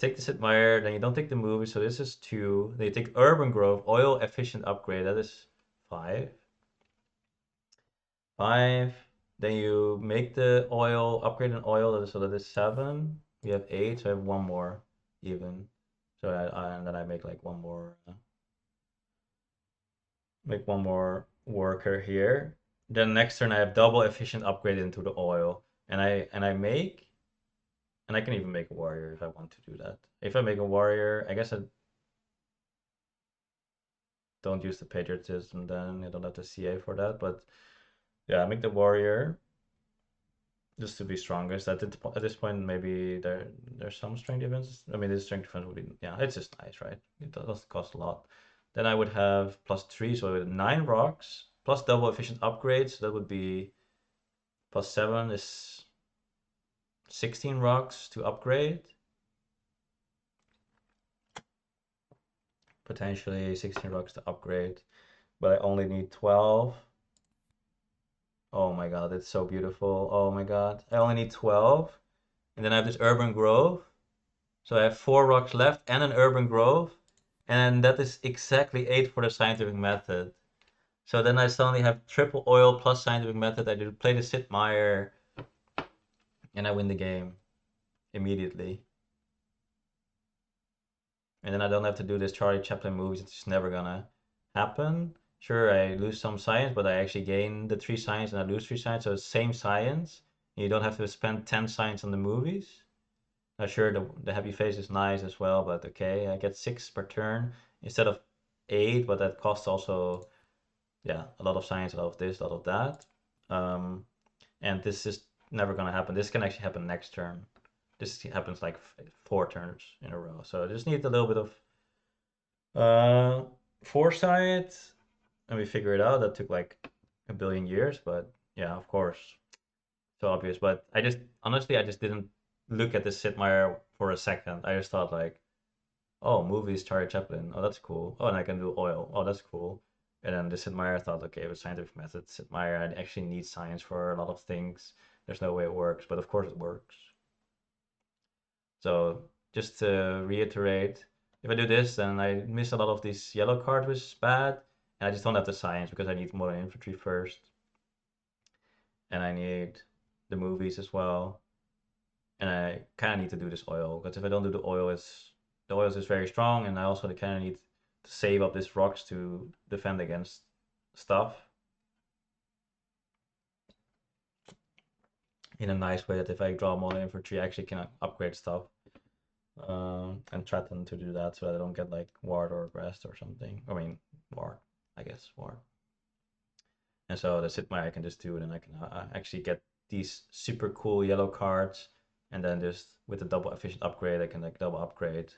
take this admire, then you don't take the movie. So this is 2. Then you take urban growth, oil efficient upgrade. That is 5. 5. Then you make the oil upgrade an oil. So that is 7. We have 8. So I have one more even. So and then I make like one more. Make one more worker here. Then next turn I have double efficient upgrade into the oil. And I can even make a warrior if I want to do that. If I make a warrior, I guess I don't use the patriotism then. I don't have the CA for that. But yeah, I make the warrior just to be strongest. At this point, maybe there's some strength defense. I mean, this strength defense would be, yeah, it's just nice, right? It doesn't cost a lot. Then I would have +3, so with 9 rocks, plus double efficient upgrades. That would be +7 is 16 rocks to upgrade. Potentially 16 rocks to upgrade, but I only need 12. Oh my god, it's so beautiful. Oh my god. I only need 12. And then I have this urban grove. So I have 4 rocks left and an urban grove. And that is exactly 8 for the scientific method. So then I suddenly have triple oil plus scientific method. I do play the Sid Meier and I win the game immediately. And then I don't have to do this Charlie Chaplin moves. It's just never gonna happen. Sure, I lose some science, but I actually gain the 3 science and I lose 3 science. So it's same science. You don't have to spend 10 science on the movies. Sure, the happy face is nice as well, but okay, I get 6 per turn instead of 8, but that costs also, yeah, a lot of science, a lot of this, a lot of that. And this is never gonna happen. This can actually happen next turn. This happens like 4 turns in a row. So I just need a little bit of foresight, and we figure it out. That took like a billion years, but yeah, of course, so obvious. But I just honestly, I just didn't look at the Sid Meier for a second. I just thought like, oh, movies, Charlie Chaplin. Oh, that's cool. Oh, and I can do oil. Oh, that's cool. And then the Sid Meier thought, okay, with scientific method, Sid Meier, I actually need science for a lot of things. There's no way it works, but of course it works. So just to reiterate, if I do this, then I miss a lot of these yellow cards, which is bad. And I just don't have the science because I need modern infantry first. And I need the movies as well. And I kind of need to do this oil because if I don't do the oil, the oil is very strong, and I also kind of need to save up these rocks to defend against stuff in a nice way that if I draw more infantry, I actually can upgrade stuff and threaten to do that so that I don't get like ward or aggressed or something. I mean, ward, I guess, ward. And so the Sid Meier I can just do it, and I can actually get these super cool yellow cards, and then just with the double efficient upgrade, I can like double upgrade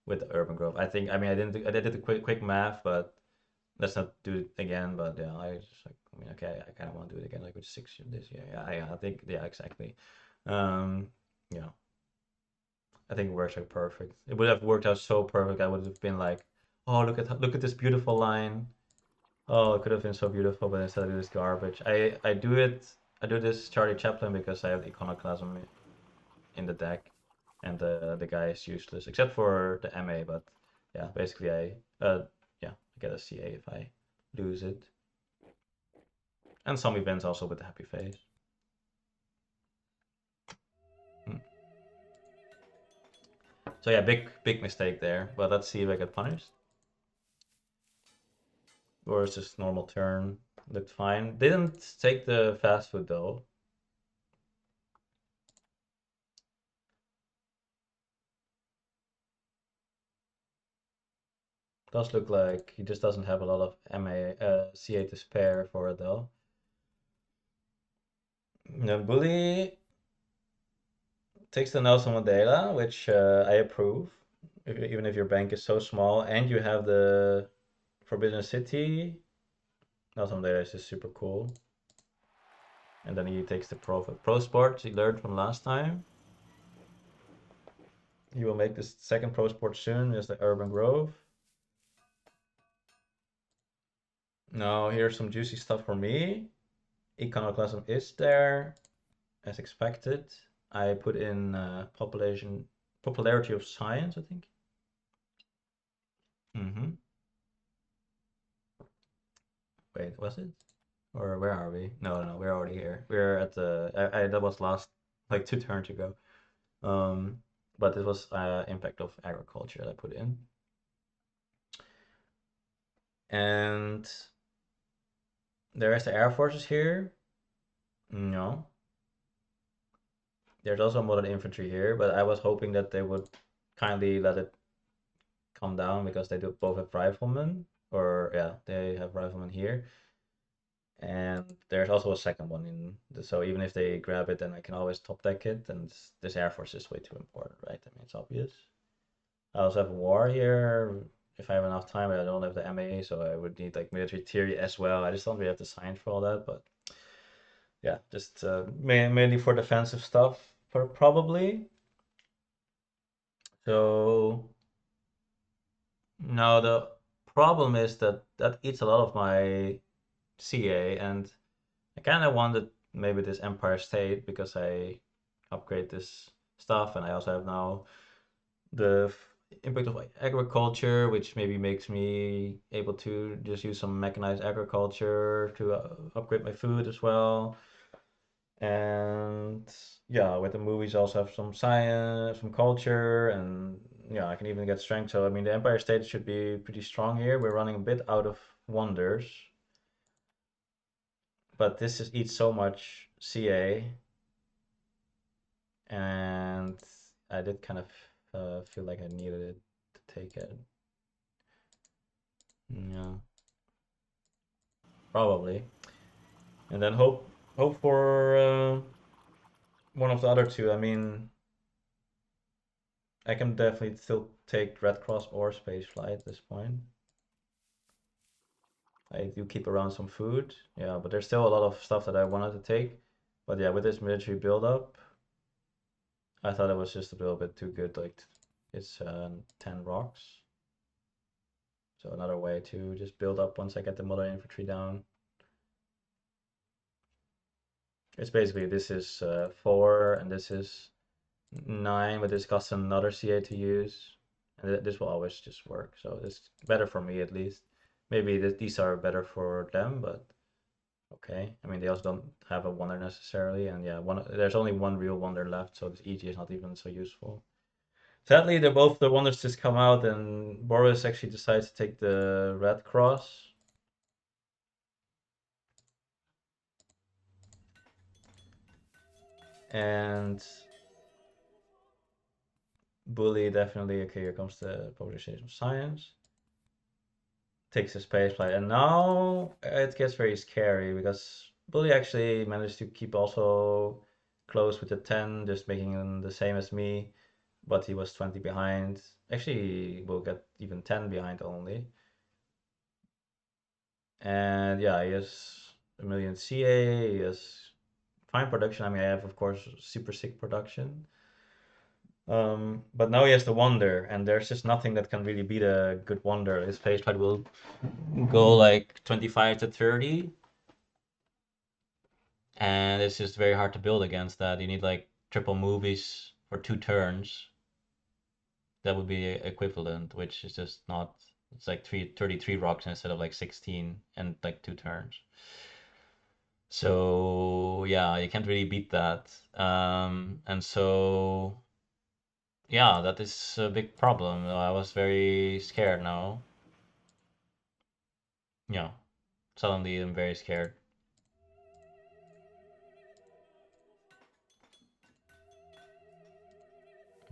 with the urban growth. I think, I mean, I did the quick math, but let's not do it again. But yeah, I just like, I mean, okay, I kind of want to do it again, like with 6 this year. Yeah, I think, yeah, exactly. Um, yeah, I think it works like perfect. It would have worked out so perfect. I would have been like, oh, look at this beautiful line. Oh, it could have been so beautiful, but instead I do this garbage. I do this Charlie Chaplin because I have Iconoclasm in the deck, and the guy is useless except for the MA. But yeah, basically yeah, I get a CA if I lose it, and some events also with the happy face. Hmm. So yeah, big mistake there. But let's see if I get punished, or it's just normal turn. Looked fine. Didn't take the fast food though. Does look like he just doesn't have a lot of CA to spare for it though. The bully takes the Nelson Mandela, which I approve. Even if your bank is so small and you have the Forbidden City, Nelson Mandela is just super cool. And then he takes the Pro Sport he learned from last time. He will make this second Pro Sport soon, is the Urban Grove. Now here's some juicy stuff for me. Iconoclasm is there, as expected. I put in popularity of science, I think. Mm-hmm. Wait, was it? Or where are we? No, we're already here. We're at the. That was last like 2 turns ago. But it was impact of agriculture that I put in, and there is the air forces here. No, there's also modern infantry here, but I was hoping that they would kindly let it come down because they do both have riflemen, or yeah, they have riflemen here. And there's also a second one in so even if they grab it, then I can always top deck it, and this air force is way too important, right? I mean, it's obvious. I also have war here if I have enough time, but I don't have the MA, so I would need like military theory as well. I just don't really have the science for all that, but yeah, just mainly for defensive stuff. for probably. So now the problem is that that eats a lot of my CA, and I kind of wanted maybe this Empire State because I upgrade this stuff, and I also have now the impact of agriculture, which maybe makes me able to just use some mechanized agriculture to upgrade my food as well. And yeah, with the movies, I also have some science, some culture, and yeah, I can even get strength. So I mean, the Empire State should be pretty strong here. We're running a bit out of wonders, but this just eats so much CA, and I did kind of feel like I needed it to take it. Yeah, probably. And then hope for one of the other two. I mean, I can definitely still take Red Cross or Spaceflight at this point. I do keep around some food, yeah, but there's still a lot of stuff that I wanted to take. But yeah, with this military buildup, I thought it was just a little bit too good. Like it's 10 rocks, so another way to just build up once I get the modern infantry down. It's basically this is 4 and this is 9, but this costs another CA to use, and this will always just work. So it's better for me at least. Maybe these are better for them, but okay. I mean, they also don't have a wonder necessarily, and yeah, there's only one real wonder left, so this EG is not even so useful. Sadly, they're both the wonders just come out, and Boris actually decides to take the Red Cross. And Bully definitely, okay, here comes the popularization of science. Takes a space flight, and now it gets very scary because Bully actually managed to keep also close with the 10, just making him the same as me, but he was 20 behind. Actually, we'll get even 10 behind only. And yeah, he has a million CA, he has fine production. I mean, I have, of course, super sick production. But now he has the Wonder, and there's just nothing that can really beat a good Wonder. His phase fight will go like 25 to 30, and it's just very hard to build against that. You need like triple movies for 2 turns. That would be equivalent, which is just not. It's like 33 rocks instead of like 16 and like 2 turns. So yeah, you can't really beat that. And so yeah, that is a big problem. I was very scared now. Yeah, suddenly I'm very scared.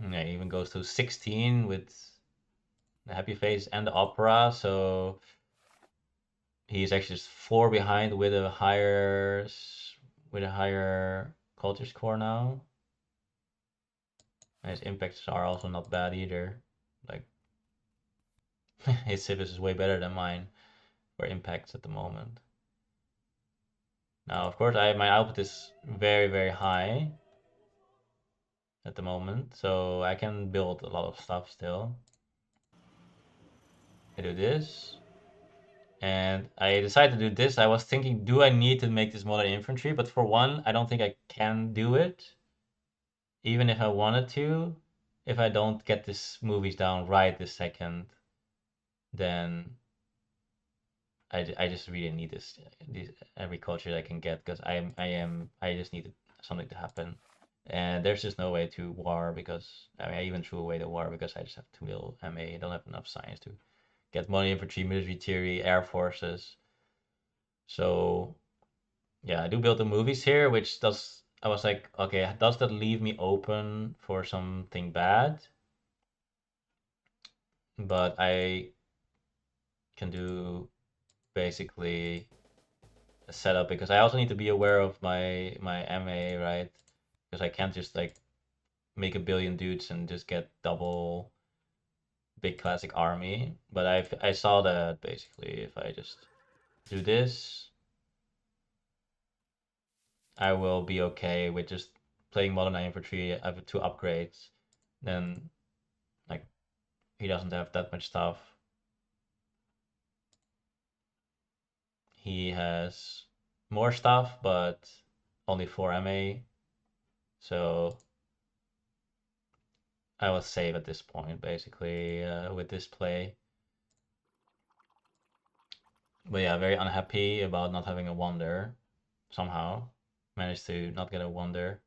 Yeah, he even goes to 16 with the happy face and the opera, so he's actually just 4 behind with a higher culture score now. And his impacts are also not bad either. Like his civis is way better than mine for impacts at the moment. Now, of course, my output is very, very high at the moment, so I can build a lot of stuff still. I do this, and I decided to do this. I was thinking, do I need to make this modern infantry? But for one, I don't think I can do it, even if I wanted to. If I don't get this movies down right this second, then I just really need this every culture that I can get because I just need something to happen. And there's just no way to war because I mean I even threw away the war because I just have too little MA. I don't have enough science to get money infantry, military theory, air forces. So yeah, I do build the movies here, which does I was like, okay, does that leave me open for something bad? But I can do basically a setup because I also need to be aware of my MA, right? Because I can't just like make a billion dudes and just get double big classic army. But I saw that basically if I just do this, I will be okay with just playing Modern Infantry, I have 2 upgrades. Then like he doesn't have that much stuff. He has more stuff, but only 4 MA. So I was safe at this point, basically, with this play. But yeah, very unhappy about not having a wonder. Somehow managed to not get a wonder.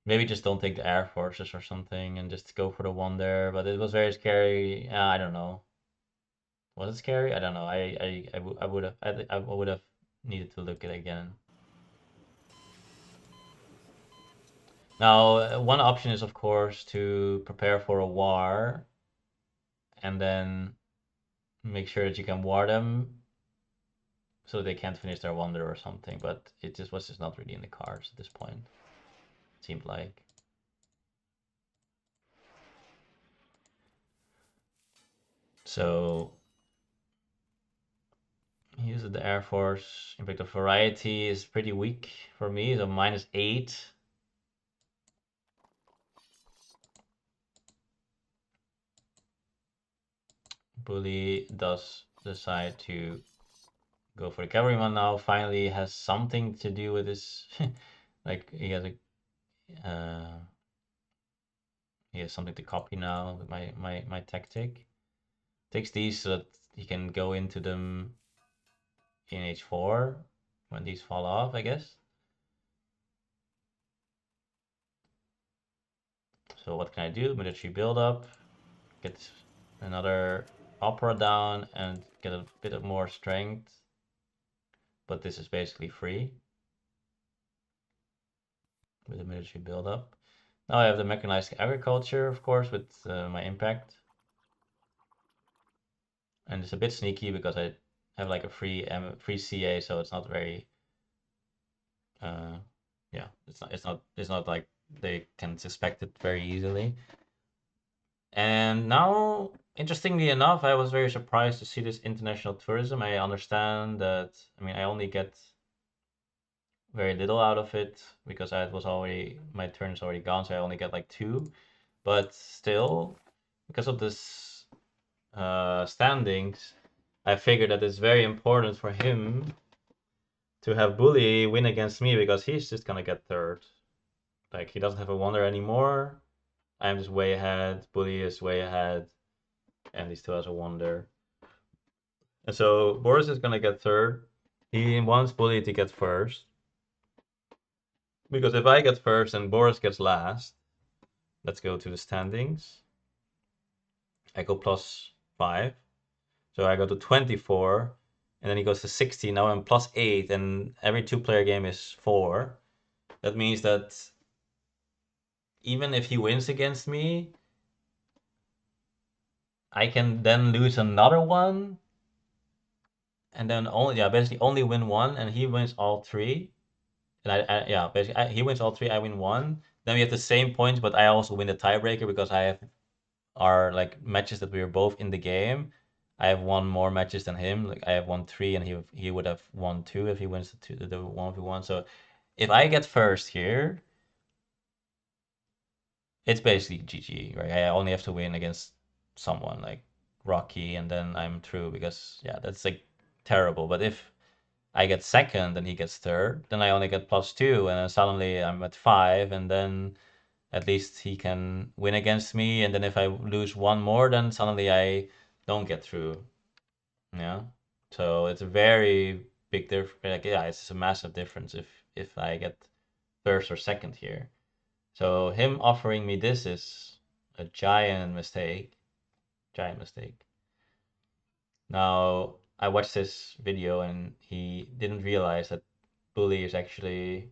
Maybe just don't take the Air Forces or something and just go for the wonder. But it was very scary. I don't know. Was it scary? I don't know. I would have I would have needed to look at it again. Now, one option is of course to prepare for a war and then make sure that you can war them so they can't finish their wonder or something. But it just was just not really in the cards at this point. It seemed like. So he uses the Air Force. Impact of Variety is pretty weak for me, so -8. Bully does decide to go for the cavalryman now. Finally has something to do with this. Like he has something to copy now with my tactic. Takes these so that he can go into them in h4 when these fall off, I guess. So what can I do? Military build up, get another opera down and get a bit of more strength. But this is basically free with the military build up. Now I have the mechanized agriculture, of course, with my impact. And it's a bit sneaky because I have like a free CA, so it's not very yeah, it's not like they can suspect it very easily. And now, interestingly enough, I was very surprised to see this international tourism. I understand that, I mean, I only get very little out of it because I was already, my turn is already gone, so I only get like 2. But still, because of this standings, I figured that it's very important for him to have Bully win against me because he's just gonna get third. Like he doesn't have a wonder anymore. I'm just way ahead. Bully is way ahead, and he still has a wonder. And so Boris is gonna get third. He wants Bully to get first because if I get first and Boris gets last, let's go to the standings. I go +5, so I go to 24, and then he goes to 60. Now I'm +8, and every 2-player game is 4. That means that even if he wins against me, I can then lose another one, and then basically only win one, and he wins all 3. And yeah, basically he wins all 3, I win 1. Then we have the same points, but I also win the tiebreaker because I have our like matches that we were both in the game. I have won more matches than him. Like I have won 3, and he would have won 2 if he wins the 1v1. So if I get first here, it's basically GG, right? I only have to win against someone like Rocky, and then I'm through because yeah, that's like terrible. But if I get second and he gets third, then I only get +2, and then suddenly I'm at 5, and then at least he can win against me. And then if I lose one more, then suddenly I don't get through. Yeah. So it's a very big difference. Like, yeah, it's a massive difference if I get first or second here. So him offering me this is a giant mistake. Giant mistake. Now, I watched this video and he didn't realize that Bully is actually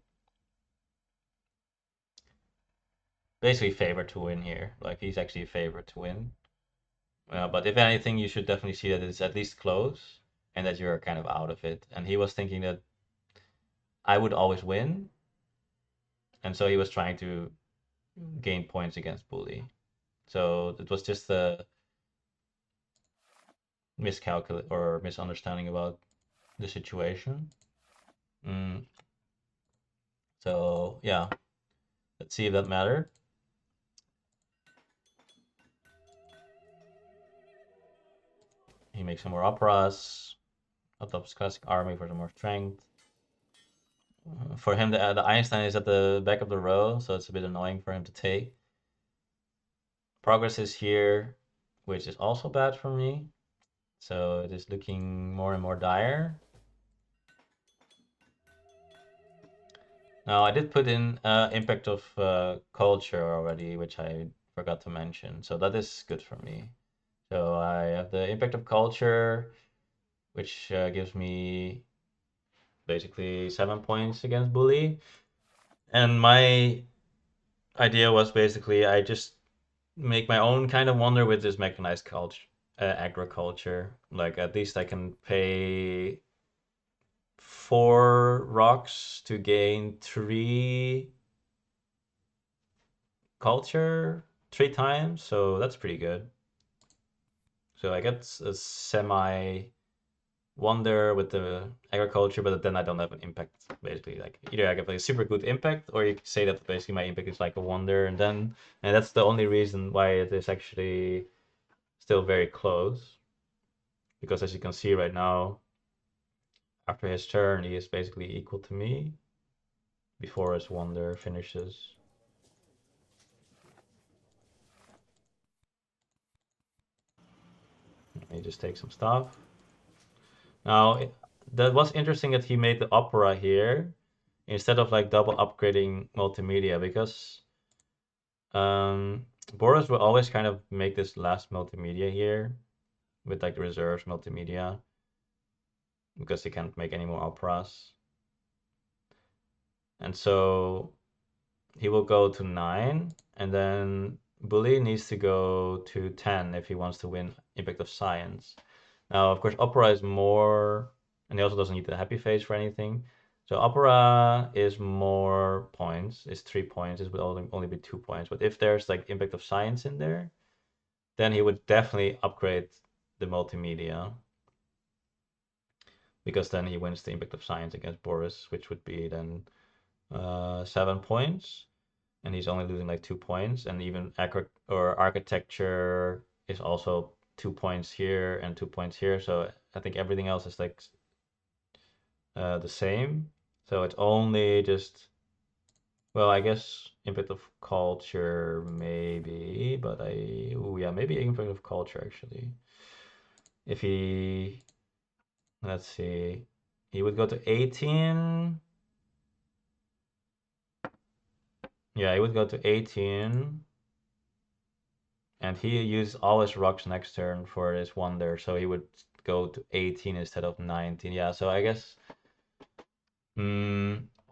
basically favored to win here. Like he's actually favored to win. But if anything, you should definitely see that it's at least close and that you're kind of out of it. And he was thinking that I would always win, and so he was trying to gain points against Bully. So it was just a miscalculate or misunderstanding about the situation. Mm. So yeah, Let's see if that mattered. He makes some more operas. Adopts classic army for some more strength. For him, the Einstein is at the back of the row, so it's a bit annoying for him to take. Progress is here, which is also bad for me. So it is looking more and more dire. Now, I did put in impact of culture already, which I forgot to mention. So that is good for me. So I have the impact of culture, which gives me basically 7 points against bully. And my idea was basically I just make my own kind of wonder with this mechanized culture, agriculture. Like at least I can pay 4 rocks to gain 3 culture 3 times, so that's pretty good. So I get a semi wonder with the agriculture, but then I don't have an impact. Basically, like either I get like a super good impact, or you could say that basically my impact is like a wonder, and that's the only reason why it is actually still very close. Because as you can see right now, after his turn, he is basically equal to me before his wonder finishes. He just takes some stuff. Now, that was interesting that he made the opera here instead of like double upgrading multimedia because Boris will always kind of make this last multimedia here with like the reserves multimedia because he can't make any more operas. And so he will go to 9 and then Bully needs to go to 10 if he wants to win Impact of Science. Now, of course, opera is more, and he also doesn't need the happy face for anything. So opera is more points, is 3 points. It would only be 2 points. But if there's like impact of science in there, then he would definitely upgrade the multimedia because then he wins the impact of science against Boris, which would be then 7 points, and he's only losing like 2 points. And even architecture is also 2 points here and 2 points here. So I think everything else is like the same. So it's only just, well, I guess impact of culture maybe, but oh yeah, maybe impact of culture actually. If he, let's see, he would go to 18. Yeah, he would go to 18. And he used all his rocks next turn for his wonder, so he would go to 18 instead of 19. Yeah, so I guess, I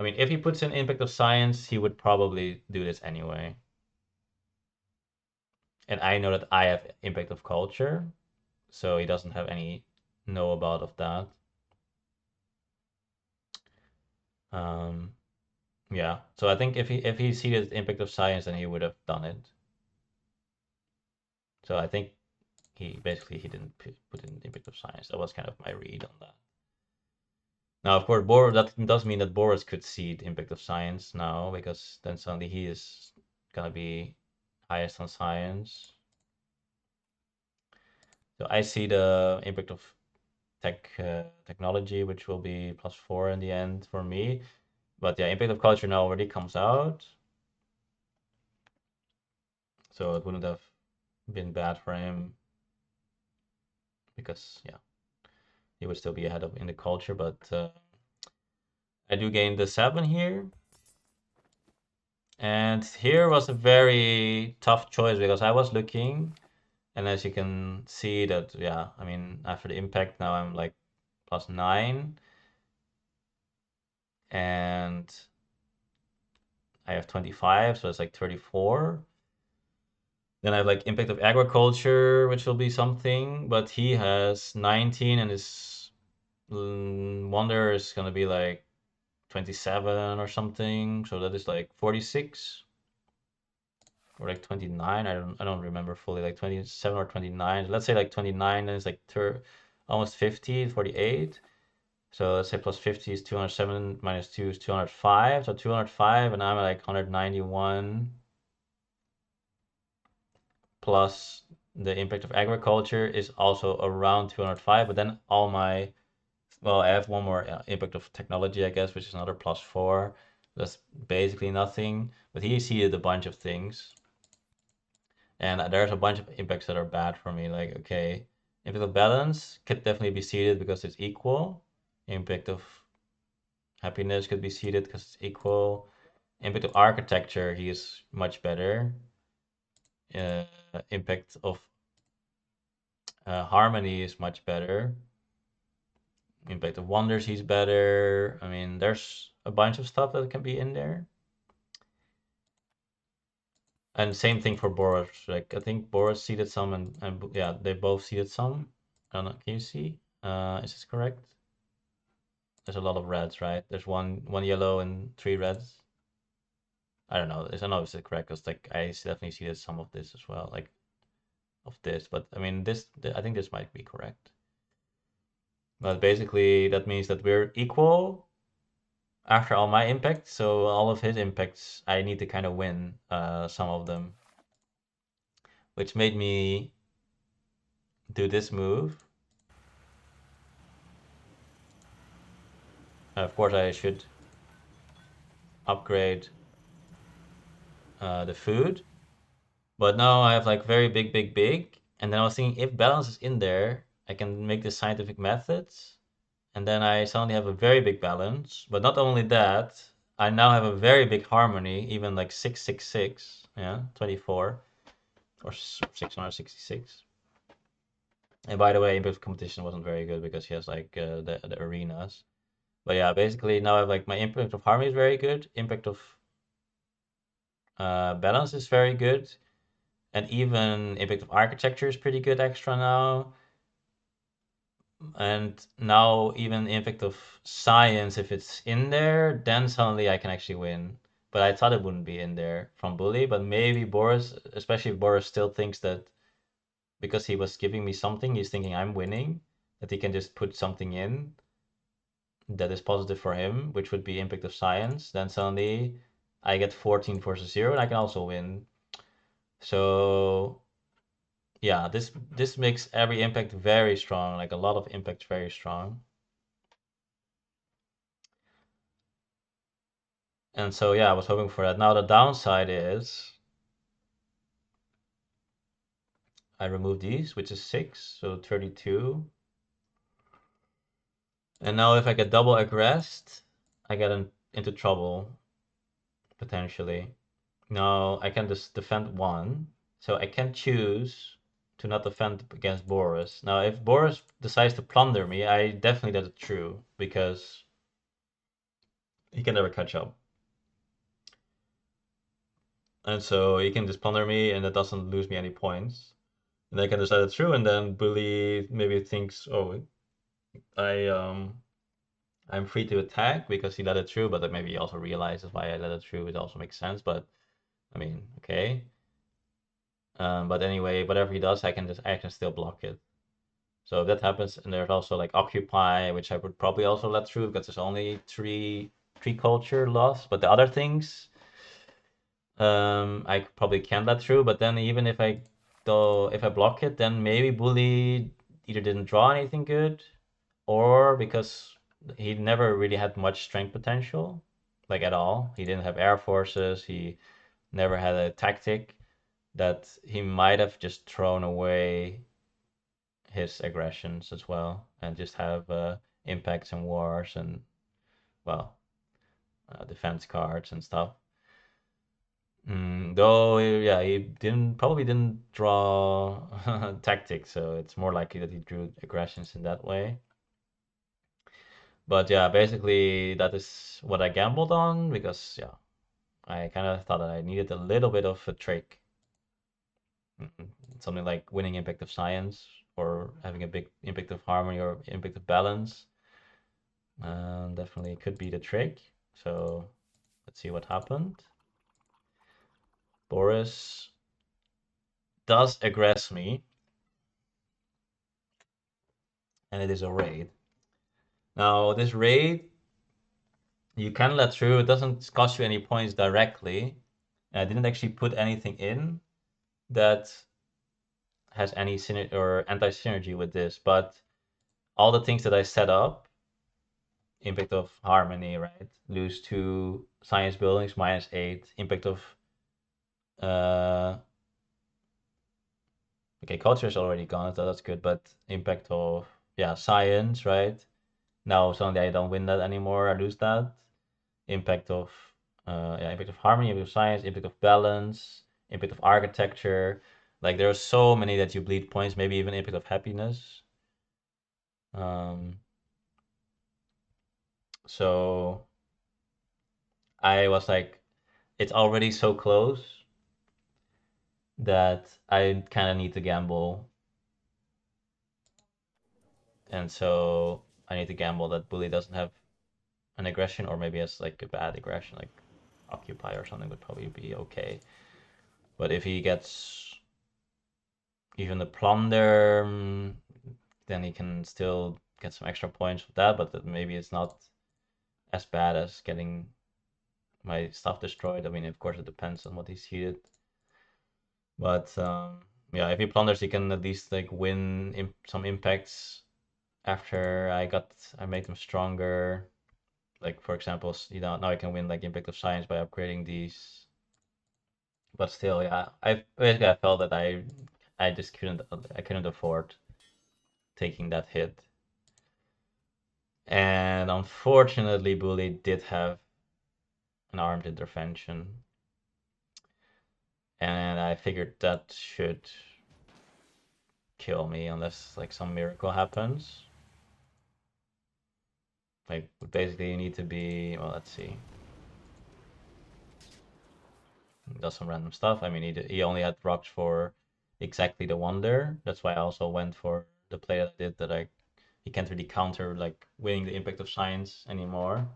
mean, if he puts in impact of science, he would probably do this anyway. And I know that I have impact of culture, so he doesn't have any know about of that. Um, yeah, so I think if he seeded impact of science, then he would have done it. So I think he didn't put in impact of science. That was kind of my read on that. Now, of course, that does mean that Boris could seed impact of science now because then suddenly he is gonna be highest on science. So I see the impact of technology, which will be +4 in the end for me. But yeah, impact of culture now already comes out. So it wouldn't have been bad for him because yeah, he would still be ahead of in the culture. But I do gain the 7 here. And here was a very tough choice because I was looking, and as you can see that, yeah, I mean, after the impact now I'm like +9, and I have 25, so it's like 34. Then I have like impact of agriculture, which will be something, but he has 19 and his wonder is gonna be like 27 or something. So that is like 46 or like 29. I don't remember fully, like 27 or 29. Let's say like 29 and it's like almost 50, 48. So let's say plus 50 is 207 minus 2 is 205. So 205, and I'm at like 191 plus the impact of agriculture is also around 205. But then all my, well, I have one more impact of technology, I guess, which is another plus 4. That's basically nothing. But here you see a bunch of things. And there's a bunch of impacts that are bad for me. Like, okay, impact of balance could definitely be seeded because it's equal. Impact of happiness could be seeded because it's equal. Impact of architecture, he is much better. Uh, Impact of harmony is much better. Impact of wonders, he's better. I mean, there's a bunch of stuff that can be in there. And same thing for Boris. Like, I think Boris seeded some, and yeah, they both seeded some. I don't know, can you see? Is this correct? There's a lot of reds, right? There's one yellow and 3 reds. I don't know. I don't know if it's correct because like I definitely see that some of this as well, like of this. But I mean, I think this might be correct. But basically, that means that we're equal after all my impacts. So all of his impacts, I need to kind of win some of them, which made me do this move. Of course, I should upgrade the food. But now I have like very big, big, big. And then I was thinking if balance is in there, I can make the scientific methods. And then I suddenly have a very big balance. But not only that, I now have a very big harmony, even like 666, yeah, 24 or 666. And by the way, Impact competition wasn't very good because he has like the arenas. But yeah, basically now I have like my impact of harmony is very good. Impact of balance is very good. And even impact of architecture is pretty good extra now. And now even impact of science, if it's in there, then suddenly I can actually win. But I thought it wouldn't be in there from Bully, but maybe Boris, especially if Boris still thinks that because he was giving me something, he's thinking I'm winning, that he can just put something in that is positive for him, which would be impact of science. Then suddenly I get 14 versus 0 and I can also win. So yeah, this makes every impact very strong, like a lot of impacts very strong. And so yeah, I was hoping for that. Now the downside is I remove these, which is 6, so 32. And now if I get double aggressed, I get into trouble, potentially. Now I can just defend 1, so I can choose to not defend against Boris. Now if Boris decides to plunder me, I definitely let it through, because he can never catch up. And so he can just plunder me, and that doesn't lose me any points. And I can decide it through, and then Bully maybe thinks, oh, I I'm free to attack because he let it through, but then maybe he also realizes why I let it through. It also makes sense, but I mean, okay. But anyway, whatever he does, I can still block it. So if that happens, and there's also like Occupy, which I would probably also let through because there's only three culture loss, but the other things I probably can let through. But then even if I block it, then maybe Bully either didn't draw anything good, or because he never really had much strength potential, like at all. He didn't have air forces. He never had a tactic that he might have just thrown away his aggressions as well and just have impacts and wars and well defense cards and stuff. Though, yeah, he probably didn't draw tactics, so it's more likely that he drew aggressions in that way. But yeah, basically that is what I gambled on because yeah, I kind of thought that I needed a little bit of a trick, Mhm. Something like winning impact of science or having a big impact of harmony or impact of balance. Definitely could be the trick. So let's see what happened. Boris does aggress me, and it is a raid. Now, this raid, you can let through. It doesn't cost you any points directly. I didn't actually put anything in that has any synergy or anti-synergy with this, but all the things that I set up, impact of harmony, right? Lose 2 science buildings, -8. Impact of uh okay, culture is already gone, so that's good, but impact of yeah, science, right? Now suddenly I don't win that anymore, I lose that. Impact of yeah, impact of harmony, impact of science, impact of balance, impact of architecture. Like there are so many that you bleed points, maybe even impact of happiness. Um, so I was like, it's already so close that I kind of need to gamble, and so I need to gamble that bully doesn't have an aggression, or maybe has like a bad aggression, like occupy or something would probably be okay. But if he gets even the plunder, then he can still get some extra points with that, but that maybe it's not as bad as getting my stuff destroyed. I mean, of course, it depends on what he's heated. But yeah, if he plunders, he can at least like win some impacts after I made them stronger. Like for example, now I can win like impact of science by upgrading these. But still, yeah, I felt that I just couldn't afford taking that hit. And unfortunately, Bully did have an armed intervention. And I figured that should kill me unless like some miracle happens. Like basically you need to be, well, let's see. He does some random stuff. I mean, he only had rocks for exactly the wonder. That's why I also went for the play that I did that he can't really counter like winning the impact of science anymore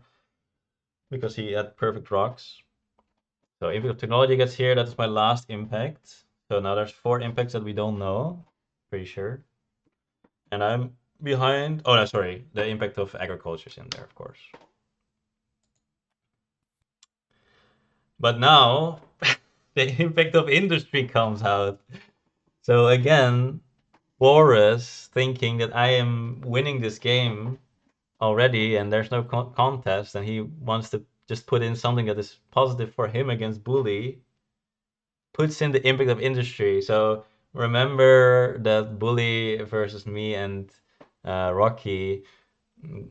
because he had perfect rocks. So impact of technology gets here. That is my last impact. So now there's 4 impacts that we don't know. Pretty sure. And I'm behind. Oh no, sorry. The impact of agriculture is in there, of course. But now the impact of industry comes out. So again, Boris thinking that I am winning this game already and there's no contest, and he wants to just put in something that is positive for him against Bully, puts in the impact of industry. So remember that Bully versus me and Rocky,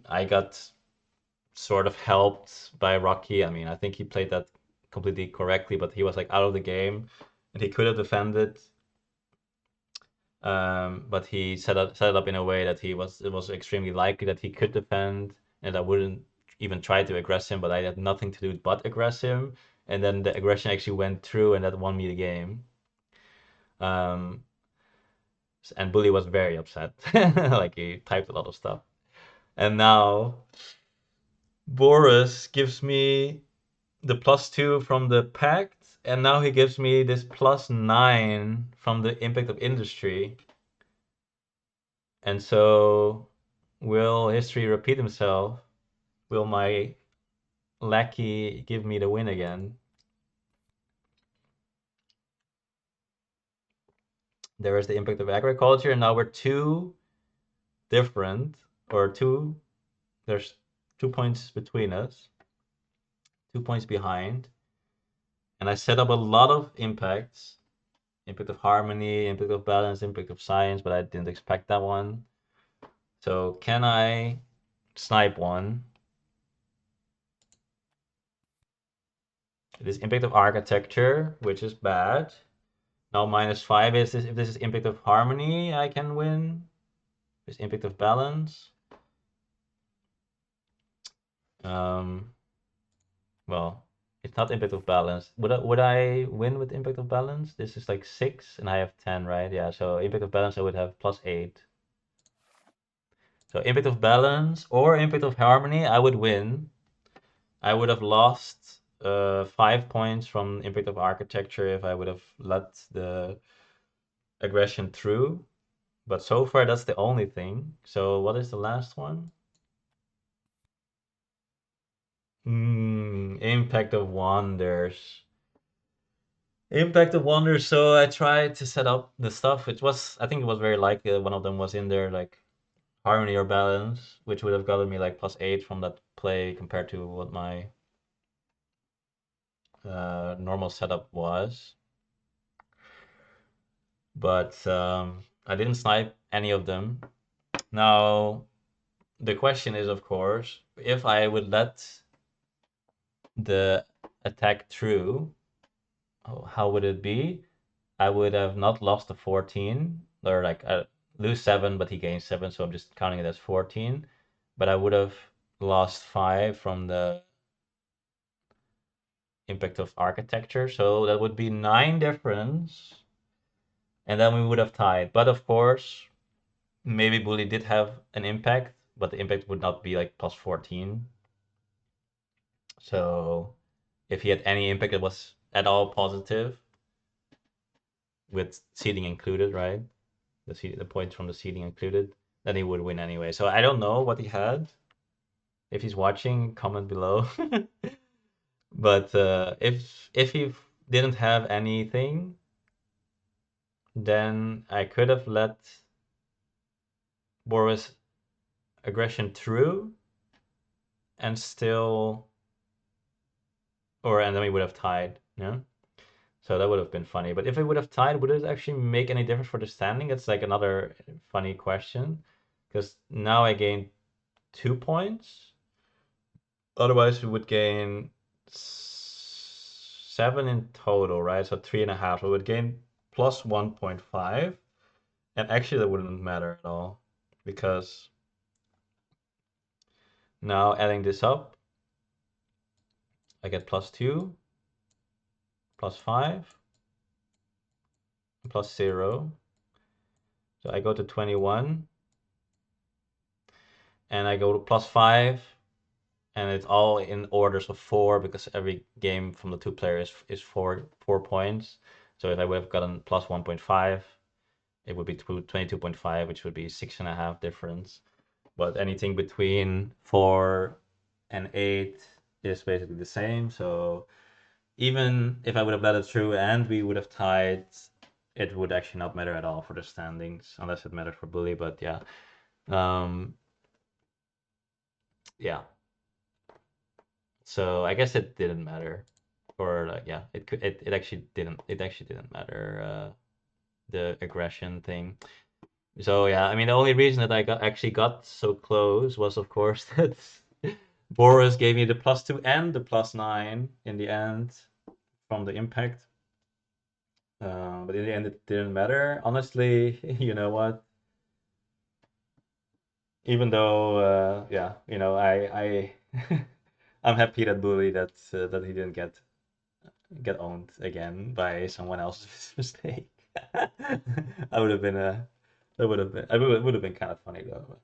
I got sort of helped by Rocky. I mean, I think he played that completely correctly, but he was like out of the game and he could have defended. But he set it up in a way that it was extremely likely that he could defend, and I wouldn't even try to aggress him, but I had nothing to do but aggress him, and then the aggression actually went through, and that won me the game. Um, and Bully was very upset, like he typed a lot of stuff, and now Boris gives me the +2 from the pact, and now he gives me this +9 from the impact of industry. And so, will history repeat himself? Will my lackey give me the win again? There is the impact of agriculture, and now we're two different, or there's 2 points between us, 2 points behind. And I set up a lot of impacts. Impact of harmony, impact of balance, impact of science, but I didn't expect that one. So can I snipe one? It is impact of architecture, which is bad. Now -5 is this, if this is impact of harmony, I can win. This impact of balance. Um, well, it's not impact of balance. Would I win with impact of balance? This is like 6 and I have 10, right? Yeah, so impact of balance I would have +8. So impact of balance or impact of harmony, I would win. I would have lost 5 points from impact of architecture if I would have let the aggression through. But so far that's the only thing. So what is the last one? Impact of Wonders. Impact of Wonders. So I tried to set up the stuff. It was, I think it was very likely one of them was in there, like Harmony or Balance, which would have gotten me like +8 from that play compared to what my normal setup was. But I didn't snipe any of them. Now, the question is, of course, if I would let the attack through, how would it be? I would have not lost the 14, or like lose 7, but he gains 7, so I'm just counting it as 14. But I would have lost 5 from the impact of architecture, so that would be 9 difference, and then we would have tied. But of course, maybe Bully did have an impact, but the impact would not be like +14. So if he had any impact that was at all positive, with seeding included, right? The points from the seeding included, then he would win anyway. So I don't know what he had. If he's watching, comment below. But if he didn't have anything, then I could have let Boris aggression through and still, and then we would have tied, yeah. So that would have been funny. But if it would have tied, would it actually make any difference for the standing? It's like another funny question, because now I gain 2 points. Otherwise, we would gain 7 in total, right? So 3.5. We would gain plus 1.5. And actually, that wouldn't matter at all, because now adding this up, I get +2, +5, +0. So I go to 21, and I go to +5, and it's all in orders of 4, because every game from the 2 players is 4 points. So if I would have gotten plus 1.5, it would be 22.5, which would be 6.5 difference. But anything between 4 and 8 is basically the same. So even if I would have let it through and we would have tied, it would actually not matter at all for the standings, unless it mattered for Bully. But yeah, yeah. So I guess it didn't matter, or like, yeah, it actually didn't matter, the aggression thing. So yeah, I mean, the only reason that I actually got so close was, of course, that Boris gave me the +2 and the +9 in the end from the impact. But in the end, it didn't matter. Honestly, you know what? Even though, yeah, I I'm happy that Bully that he didn't get owned again by someone else's mistake. I would have been it would have been kind of funny though.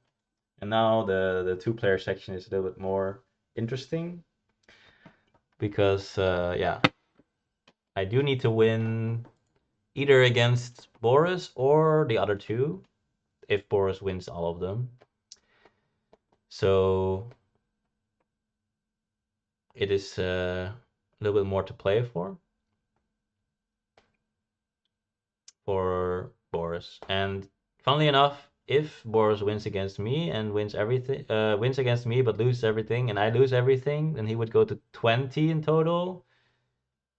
And now the 2-player section is a little bit more interesting, because yeah, I do need to win either against Boris or the other 2 if Boris wins all of them. So it is a little bit more to play for Boris. And funnily enough, if Boris wins against me and wins everything, wins against me but loses everything, and I lose everything, then he would go to 20 in total,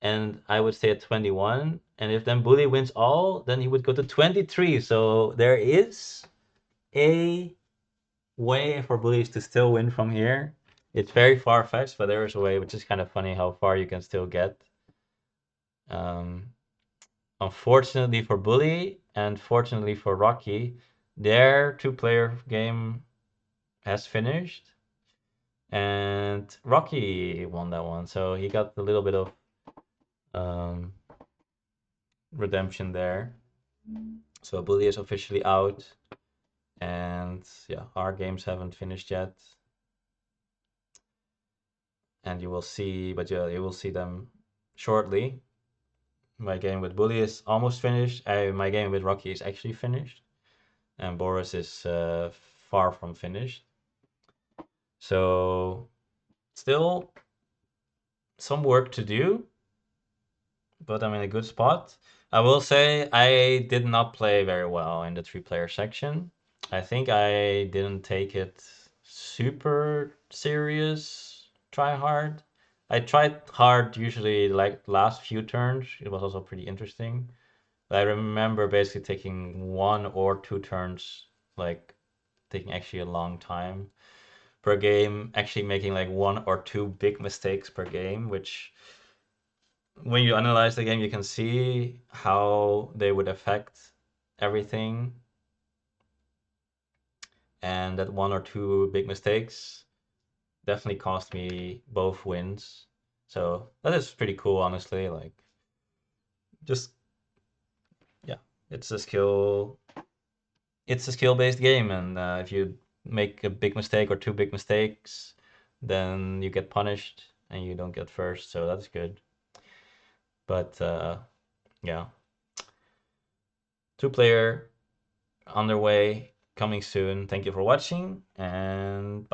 and I would stay at 21. And if then Bully wins all, then he would go to 23. So there is a way for Bullies to still win from here. It's very far-fetched, but there is a way, which is kind of funny how far you can still get. Unfortunately for Bully and fortunately for Rocky, their 2-player game has finished, and Rocky won that one. So he got a little bit of redemption there. So Bully is officially out, and yeah, our games haven't finished yet. And you will see, but yeah, you will see them shortly. My game with Bully is almost finished. My game with Rocky is actually finished, and Boris is far from finished. So still some work to do, but I'm in a good spot. I will say I did not play very well in the three-player section. I think I didn't take it super serious, try hard. I tried hard usually like last few turns. It was also pretty interesting. But I remember basically taking 1 or 2 turns, like taking actually a long time per game, actually making like 1 or 2 big mistakes per game, which when you analyze the game, you can see how they would affect everything. And that 1 or 2 big mistakes definitely cost me both wins. So that is pretty cool, honestly. Like, just, yeah, it's a skill. It's a skill-based game, and if you make a big mistake or 2 big mistakes, then you get punished and you don't get first. So that's good. But yeah, two-player underway, coming soon. Thank you for watching, and